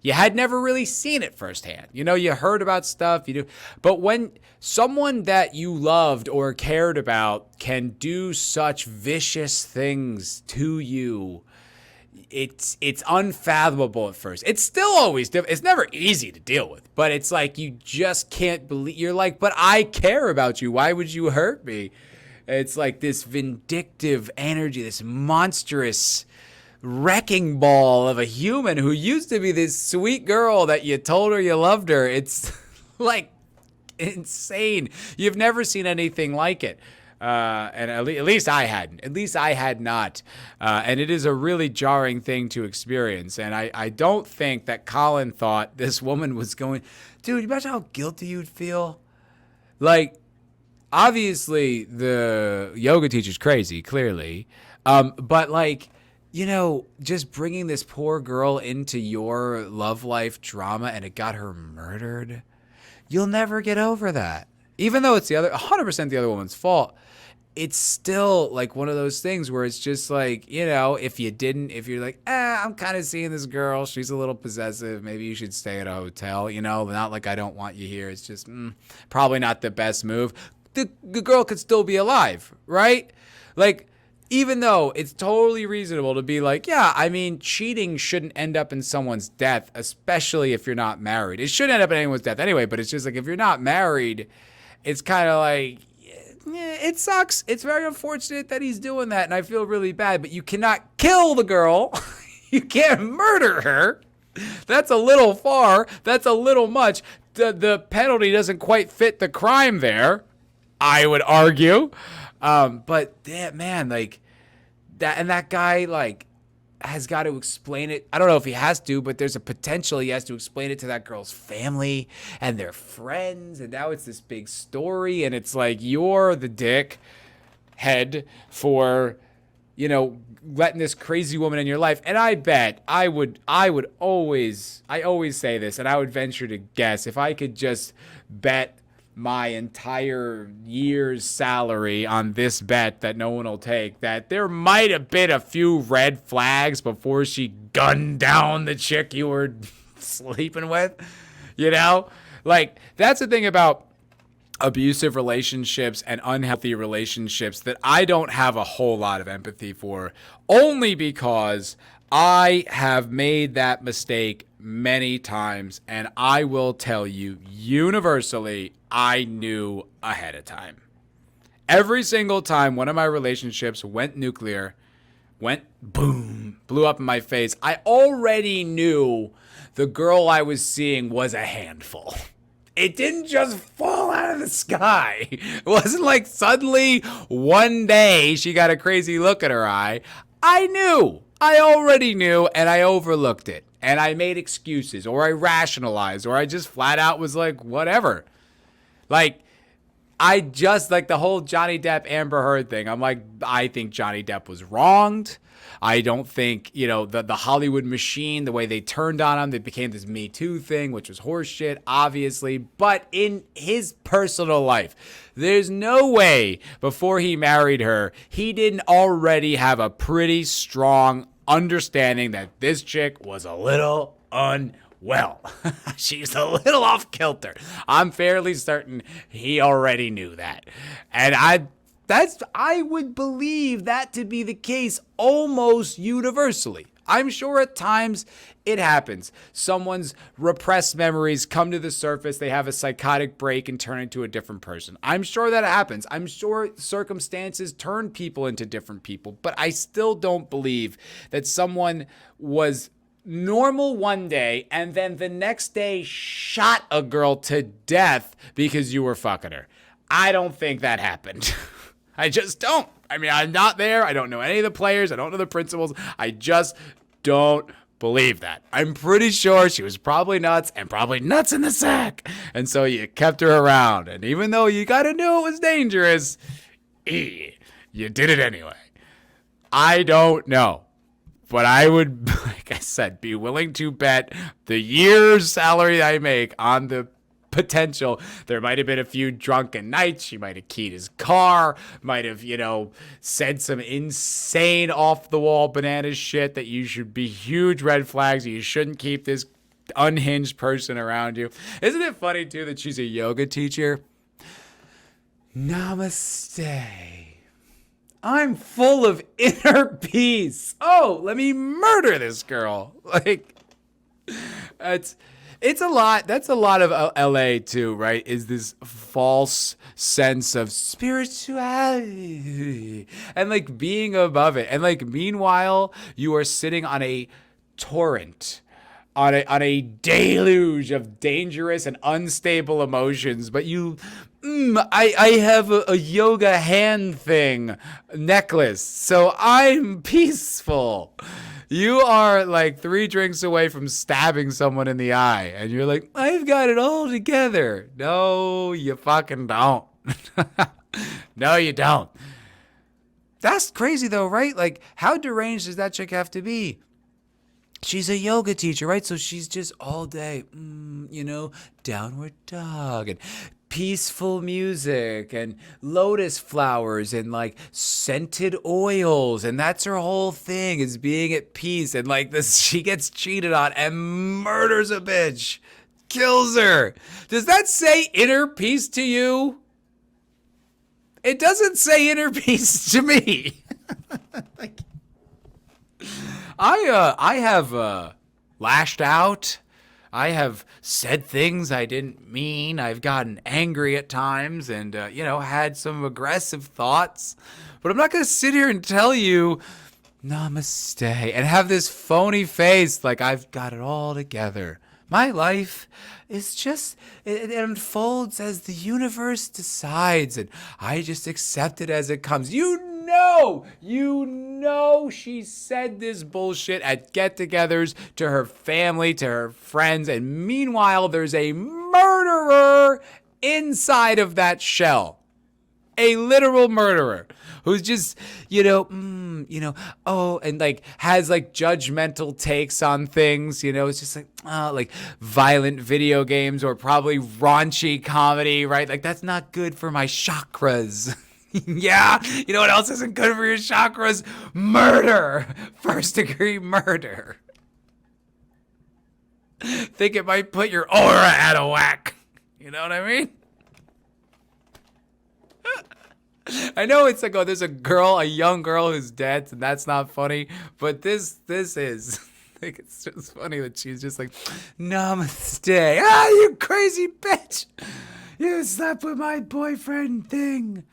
Speaker 1: You had never really seen it firsthand. You heard about stuff, you do. But when someone that you loved or cared about can do such vicious things to you, it's unfathomable at first. It's still always difficult. It's never easy to deal with, but it's like you just can't believe. You're like, but I care about you. Why would you hurt me? It's like this vindictive energy, this monstrous wrecking ball of a human who used to be this sweet girl that you told her you loved her. It's like insane. You've never seen anything like it. And at least I hadn't. At least I had not. And it is a really jarring thing to experience. And I don't think that Colin thought this woman was going, dude, imagine how guilty you'd feel. Like, obviously, the yoga teacher's crazy, clearly. But, like, just bringing this poor girl into your love life drama and it got her murdered, you'll never get over that. Even though it's 100% the other woman's fault, it's still like one of those things where it's just like, if you're like, I'm kind of seeing this girl, she's a little possessive, maybe you should stay at a hotel, not like I don't want you here. It's just probably not the best move. The girl could still be alive, right? Like, even though it's totally reasonable to be like, yeah, I mean, cheating shouldn't end up in someone's death, especially if you're not married. It should end up in anyone's death anyway, but it's just like, if you're not married, it's kind of like, yeah, it sucks. It's very unfortunate that he's doing that, and I feel really bad, but you cannot kill the girl. You can't murder her. That's a little far. That's a little much. The penalty doesn't quite fit the crime there, I would argue. But damn, man, like that, and that guy, like, has got to explain it. I don't know if he has to, but there's a potential he has to explain it to that girl's family and their friends. And now it's this big story. And it's like, you're the dick head for, letting this crazy woman in your life. And I bet I always say this, and I would venture to guess, if I could just bet my entire year's salary on this bet that no one will take, that there might have been a few red flags before she gunned down the chick you were sleeping with, you know? Like, that's the thing about abusive relationships and unhealthy relationships that I don't have a whole lot of empathy for, only because I have made that mistake many times, and I will tell you universally, I knew ahead of time. Every single time one of my relationships went nuclear, went boom, blew up in my face, I already knew the girl I was seeing was a handful. It didn't just fall out of the sky. It wasn't like suddenly one day she got a crazy look in her eye. I knew. I already knew, and I overlooked it. And I made excuses, or I rationalized, or I just flat out was like, whatever. Like, I just, like the whole Johnny Depp Amber Heard thing. I'm like, I think Johnny Depp was wronged. I don't think, the Hollywood machine, the way they turned on him, it became this Me Too thing, which was horseshit, obviously. But in his personal life, there's no way before he married her, he didn't already have a pretty strong understanding that this chick was a little unwell. She's a little off kilter. I'm fairly certain he already knew that. And I would believe that to be the case almost universally. I'm sure at times it happens. Someone's repressed memories come to the surface. They have a psychotic break and turn into a different person. I'm sure that happens. I'm sure circumstances turn people into different people. But I still don't believe that someone was normal one day and then the next day shot a girl to death because you were fucking her. I don't think that happened. I just don't. I mean, I'm not there. I don't know any of the players. I don't know the principals. I just don't believe that. I'm pretty sure she was probably nuts and probably nuts in the sack. And so you kept her around. And even though you got to know it was dangerous, you did it anyway. I don't know. But I would, like I said, be willing to bet the year's salary I make on the potential. There might have been a few drunken nights. She might have keyed his car, might have, said some insane off the wall banana shit that you should be huge red flags. You shouldn't keep this unhinged person around you. Isn't it funny too that she's a yoga teacher? Namaste. I'm full of inner peace. Oh, let me murder this girl. Like, it's a lot. That's a lot of LA too, right? Is this false sense of spirituality and like being above it. And like, meanwhile, you are sitting on a torrent, on a deluge of dangerous and unstable emotions. But I have a yoga hand thing necklace, so I'm peaceful. You are like 3 drinks away from stabbing someone in the eye, and you're like, I've got it all together. No, you fucking don't. No, you don't. That's crazy though, right? Like, how deranged does that chick have to be? She's a yoga teacher, right? So she's just all day, downward dog and peaceful music and lotus flowers and like scented oils, and that's her whole thing, is being at peace. And like this, she gets cheated on and murders a bitch, kills her. Does that say inner peace to you? It doesn't say inner peace to me. Like, I have lashed out. I have said things I didn't mean. I've gotten angry at times and, had some aggressive thoughts. But I'm not going to sit here and tell you, namaste, and have this phony face like I've got it all together. My life is just, it unfolds as the universe decides, and I just accept it as it comes. You know she said this bullshit at get-togethers to her family, to her friends, and meanwhile there's a murderer inside of that shell. A literal murderer who's just, and like has like judgmental takes on things, it's just like violent video games or probably raunchy comedy, right? Like that's not good for my chakras. Yeah, you know what else isn't good for your chakras? Murder. First-degree murder. Think it might put your aura out of whack. You know what I mean? I know it's like, there's a young girl who's dead, and that's not funny, but this is. Like, it's just funny that she's just like, namaste. Ah, you crazy bitch. You slept with my boyfriend thing.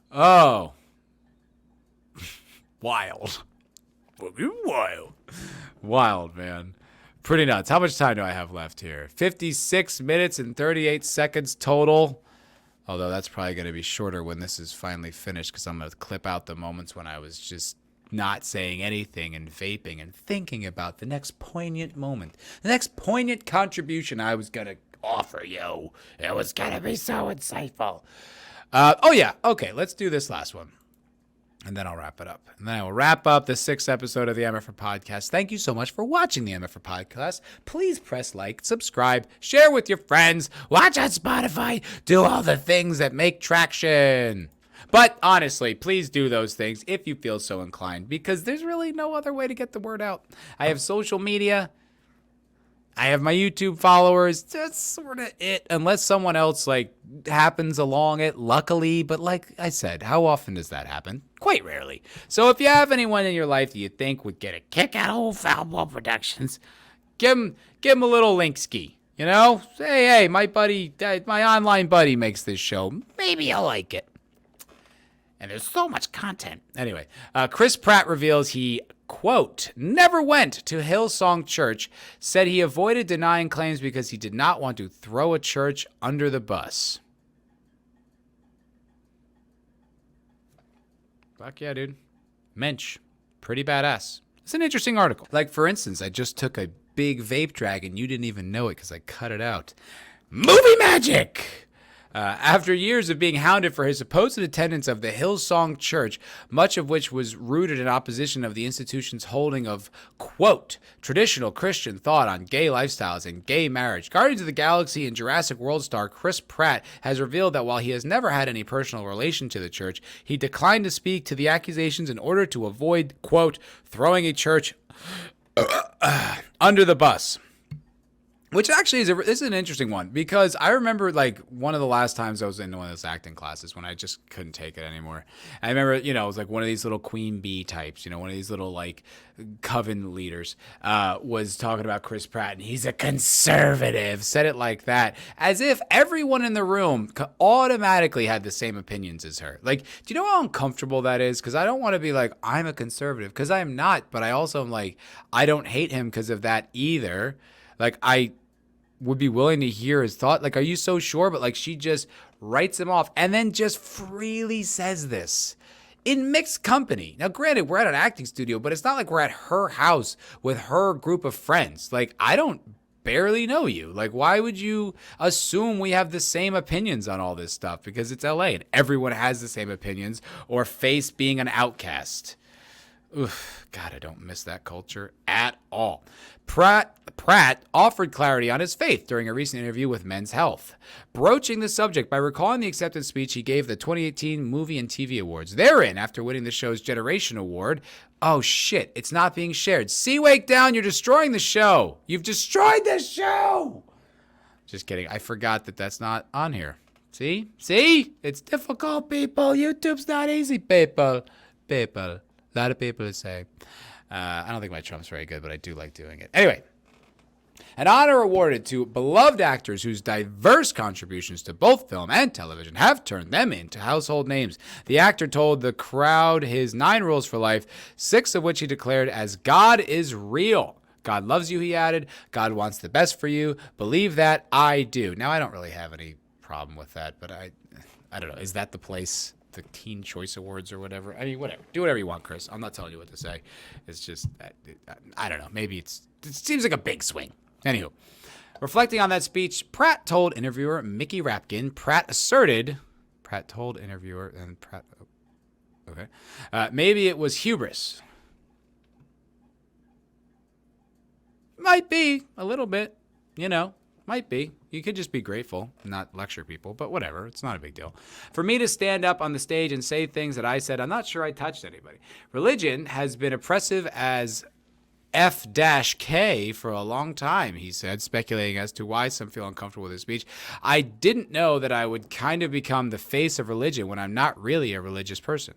Speaker 1: Oh. Wild. Wild, man. Pretty nuts. How much time do I have left here? 56 minutes and 38 seconds total. Although that's probably going to be shorter when this is finally finished, because I'm going to clip out the moments when I was just not saying anything and vaping and thinking about the next poignant moment, the next poignant contribution I was going to offer you. It was going to be so insightful. Okay, let's do this last one. And then I'll wrap it up. And then I will wrap up the 6th episode of the MFer podcast. Thank you so much for watching the MFer podcast. Please press like, subscribe, share with your friends, watch on Spotify, do all the things that make traction. But honestly, please do those things if you feel so inclined, because there's really no other way to get the word out. I have social media. I have my YouTube followers. That's sort of it, unless someone else like happens along it, luckily. But like I said, how often does that happen? Quite rarely. So if you have anyone in your life that you think would get a kick out of old Foulball Productions, give him a little link ski. Say, hey, my online buddy makes this show. Maybe you'll like it. And there's so much content. Anyway, Chris Pratt reveals he, quote, never went to Hillsong Church, said he avoided denying claims because he did not want to throw a church under the bus. Fuck yeah, dude. Mensch. Pretty badass. It's an interesting article. Like, for instance, I just took a big vape drag and you didn't even know it because I cut it out. Movie magic! After years of being hounded for his supposed attendance of the Hillsong Church, much of which was rooted in opposition of the institution's holding of, quote, traditional Christian thought on gay lifestyles and gay marriage, Guardians of the Galaxy and Jurassic World star Chris Pratt has revealed that while he has never had any personal relation to the church, he declined to speak to the accusations in order to avoid, quote, throwing a church under the bus. Which actually this is an interesting one, because I remember like one of the last times I was in one of those acting classes when I just couldn't take it anymore. I remember, it was like one of these little queen bee types, one of these little like coven leaders was talking about Chris Pratt, and he's a conservative, said it like that, as if everyone in the room automatically had the same opinions as her. Like, do you know how uncomfortable that is? Because I don't want to be like, I'm a conservative, because I'm not, but I also am like, I don't hate him because of that either. Like, I would be willing to hear his thought. Like, are you so sure? But, like, she just writes him off and then just freely says this in mixed company. Now, granted, we're at an acting studio, but it's not like we're at her house with her group of friends. Like, I don't barely know you. Like, why would you assume we have the same opinions on all this stuff? Because it's LA and everyone has the same opinions or face being an outcast. Oof, God, I don't miss that culture at all. Pratt offered clarity on his faith during a recent interview with Men's Health, broaching the subject by recalling the acceptance speech he gave the 2018 Movie and TV Awards. Therein, after winning the show's Generation Award, oh shit, it's not being shared. See, wake down, you're destroying the show. You've destroyed the show. Just kidding. I forgot that that's not on here. See? It's difficult, people. YouTube's not easy, people. A lot of people say. I don't think my Trump's very good, but I do like doing it. Anyway, an honor awarded to beloved actors whose diverse contributions to both film and television have turned them into household names. The actor told the crowd his 9 rules for life, 6 of which he declared as God is real. God loves you, he added. God wants the best for you. Believe that, I do. Now, I don't really have any problem with that, but I don't know. Is that the place? The Teen Choice Awards or whatever. I mean, whatever. Do whatever you want, Chris. I'm not telling you what to say. It's just, I don't know. Maybe it seems like a big swing. Anywho, reflecting on that speech, Pratt told interviewer Mickey Rapkin, Pratt told interviewer, and Pratt, Okay. Maybe it was hubris. Might be a little bit, might be. You could just be grateful, not lecture people, but whatever. It's not a big deal. For me to stand up on the stage and say things that I said, I'm not sure I touched anybody. Religion has been oppressive as F-K for a long time, he said, speculating as to why some feel uncomfortable with his speech. I didn't know that I would kind of become the face of religion when I'm not really a religious person.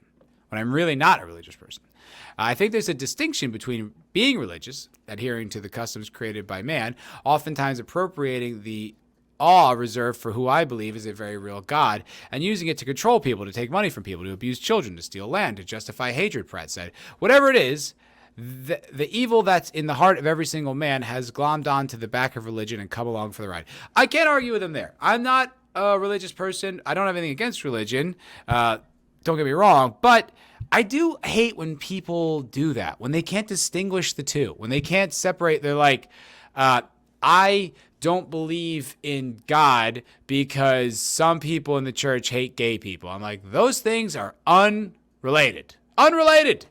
Speaker 1: When I'm really not a religious person. I think there's a distinction between being religious, adhering to the customs created by man, oftentimes appropriating the awe reserved for who I believe is a very real God, and using it to control people, to take money from people, to abuse children, to steal land, to justify hatred, Pratt said. Whatever it is, the evil that's in the heart of every single man has glommed onto the back of religion and come along for the ride. I can't argue with him there. I'm not a religious person. I don't have anything against religion. Don't get me wrong, but I do hate when people do that, when they can't distinguish the two, when they can't separate. They're like, I don't believe in God because some people in the church hate gay people. I'm like, those things are unrelated. Unrelated.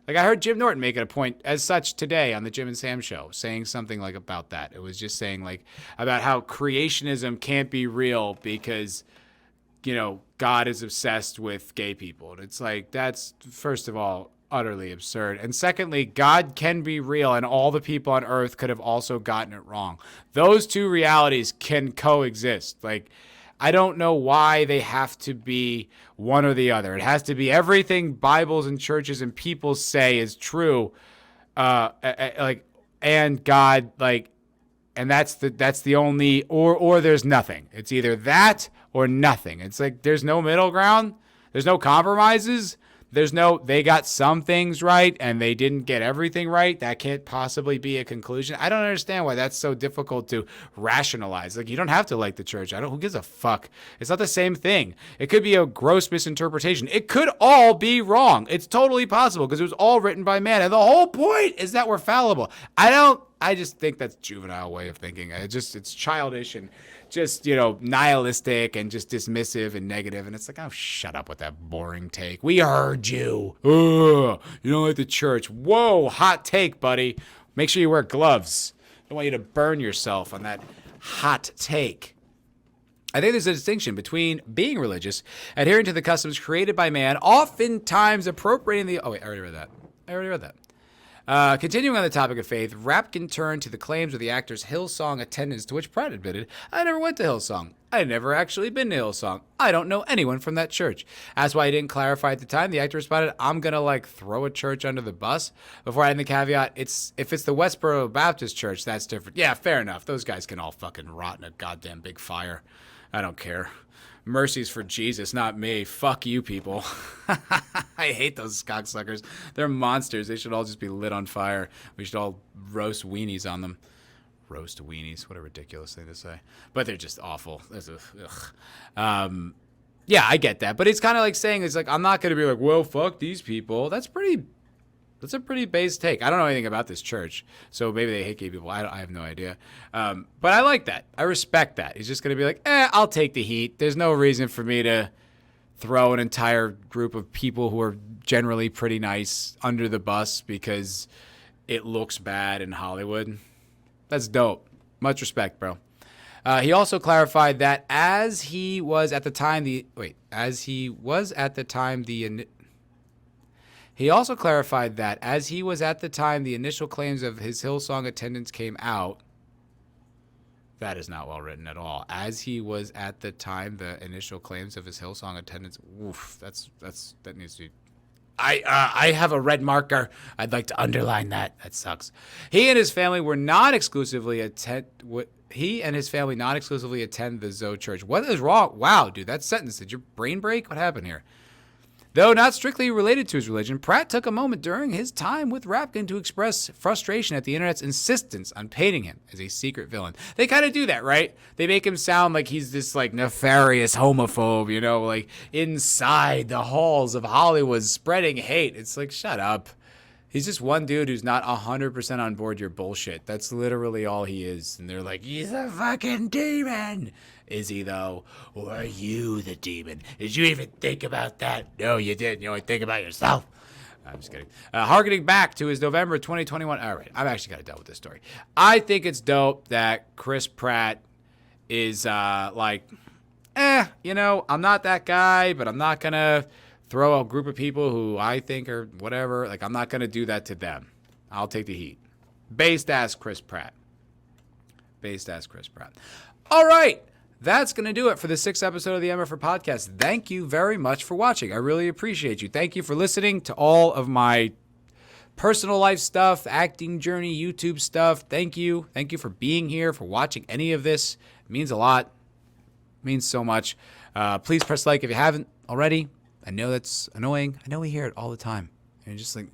Speaker 1: Like I heard Jim Norton make it a point as such today on the Jim and Sam show, saying something like about that. It was just saying like about how creationism can't be real because God is obsessed with gay people. And it's like, that's, first of all, utterly absurd. And secondly, God can be real and all the people on earth could have also gotten it wrong. Those two realities can coexist. Like, I don't know why they have to be one or the other. It has to be everything Bibles and churches and people say is true. And God, and that's the only, or there's nothing. It's either that or nothing. It's like there's no middle ground. There's no compromises. They got some things right and they didn't get everything right. That can't possibly be a conclusion. I don't understand why that's so difficult to rationalize. Like, you don't have to like the church. Who gives a fuck? It's not the same thing. It could be a gross misinterpretation. It could all be wrong. It's totally possible because it was all written by man. And the whole point is that we're fallible. I just think that's a juvenile way of thinking. It's childish and just, nihilistic and just dismissive and negative. And it's like, oh, shut up with that boring take. We heard you. Ugh, you don't like the church. Whoa, hot take, buddy. Make sure you wear gloves. I don't want you to burn yourself on that hot take. I think there's a distinction between being religious, adhering to the customs created by man, oftentimes appropriating the... Oh, wait, I already read that. Continuing on the topic of faith, Rapkin turned to the claims of the actor's Hillsong attendance, to which Pratt admitted, I never went to Hillsong. I had never actually been to Hillsong. I don't know anyone from that church. That's why he didn't clarify at the time. The actor responded, I'm going to throw a church under the bus. Before adding the caveat, if it's the Westboro Baptist Church, that's different. Yeah, fair enough. Those guys can all fucking rot in a goddamn big fire. I don't care. Mercy's for Jesus, not me. Fuck you people. I hate those cocksuckers. They're monsters. They should all just be lit on fire. We should all roast weenies on them. Roast weenies. What a ridiculous thing to say. But they're just awful. Yeah, I get that. But it's kind of like saying, I'm not going to be like, well, fuck these people. That's a pretty base take. I don't know anything about this church, so maybe they hate gay people. I have no idea. But I like that. I respect that. He's just going to be like, I'll take the heat. There's no reason for me to throw an entire group of people who are generally pretty nice under the bus because it looks bad in Hollywood. That's dope. Much respect, bro. He also clarified that as he was at the time the initial claims of his Hillsong attendance came out. That is not well written at all. As he was at the time the initial claims of his Hillsong attendance. Oof, that needs to be. I have a red marker. I'd like to underline that. That sucks. He and his family not exclusively attend the Zoe Church. What is wrong? Wow, dude, that sentence. Did your brain break? What happened here? Though not strictly related to his religion, Pratt took a moment during his time with Rapkin to express frustration at the internet's insistence on painting him as a secret villain. They kind of do that, right? They make him sound like he's this nefarious homophobe, inside the halls of Hollywood spreading hate. It's like, shut up. He's just one dude who's not 100% on board your bullshit. That's literally all he is. And they're like, he's a fucking demon. Is he, though? Or are you the demon? Did you even think about that? No, you didn't. You only think about yourself. I'm just kidding. Harkening back to his November 2021. All right, I'm actually kind of done with this story. I think it's dope that Chris Pratt is I'm not that guy, but I'm not going to throw a group of people who I think are whatever. Like, I'm not going to do that to them. I'll take the heat. Based ass Chris Pratt. All right. That's going to do it for the 6th episode of the MFer podcast. Thank you very much for watching. I really appreciate you. Thank you for listening to all of my personal life stuff, acting journey, YouTube stuff. Thank you. Thank you for being here, for watching any of this. It means a lot. It means so much. Please press like if you haven't already. I know that's annoying. I know we hear it all the time. And you're just like,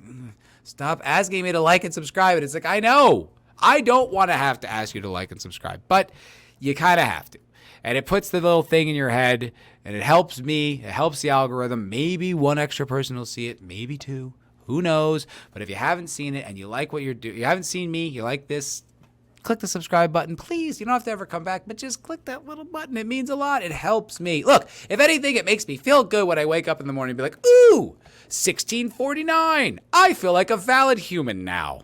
Speaker 1: stop asking me to like and subscribe. And it's like, I know. I don't want to have to ask you to like and subscribe. But you kind of have to. And it puts the little thing in your head. And it helps me. It helps the algorithm. Maybe one extra person will see it. Maybe two. Who knows? But if you haven't seen it and you like what you're doing, you haven't seen me, you like this, click the subscribe button, please. You don't have to ever come back, but just click that little button. It means a lot. It helps me. Look, if anything, it makes me feel good when I wake up in the morning and be like, ooh, 1649. I feel like a valid human now.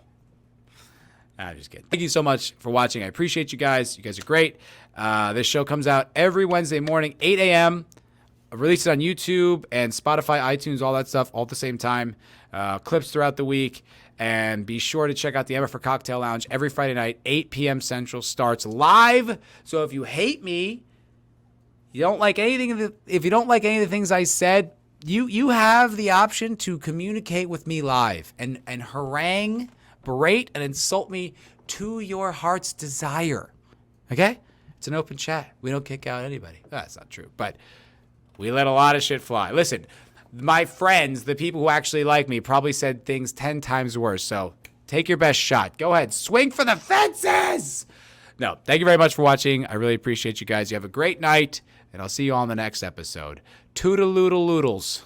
Speaker 1: I'm just kidding. Thank you so much for watching. I appreciate you guys. You guys are great. This show comes out every Wednesday morning, 8 a.m. I release it on YouTube and Spotify, iTunes, all that stuff, all at the same time. Clips throughout the week. And be sure to check out the MFer Cocktail Lounge every Friday night, 8 p.m. Central, starts live. So if you hate me, you don't like anything. If you don't like any of the things I said, you have the option to communicate with me live and harangue, berate, and insult me to your heart's desire. Okay? It's an open chat. We don't kick out anybody. That's not true, but we let a lot of shit fly. Listen. My friends, the people who actually like me, probably said things 10 times worse. So take your best shot. Go ahead. Swing for the fences. No, thank you very much for watching. I really appreciate you guys. You have a great night, and I'll see you all in the next episode. Toodaloodle-loodles.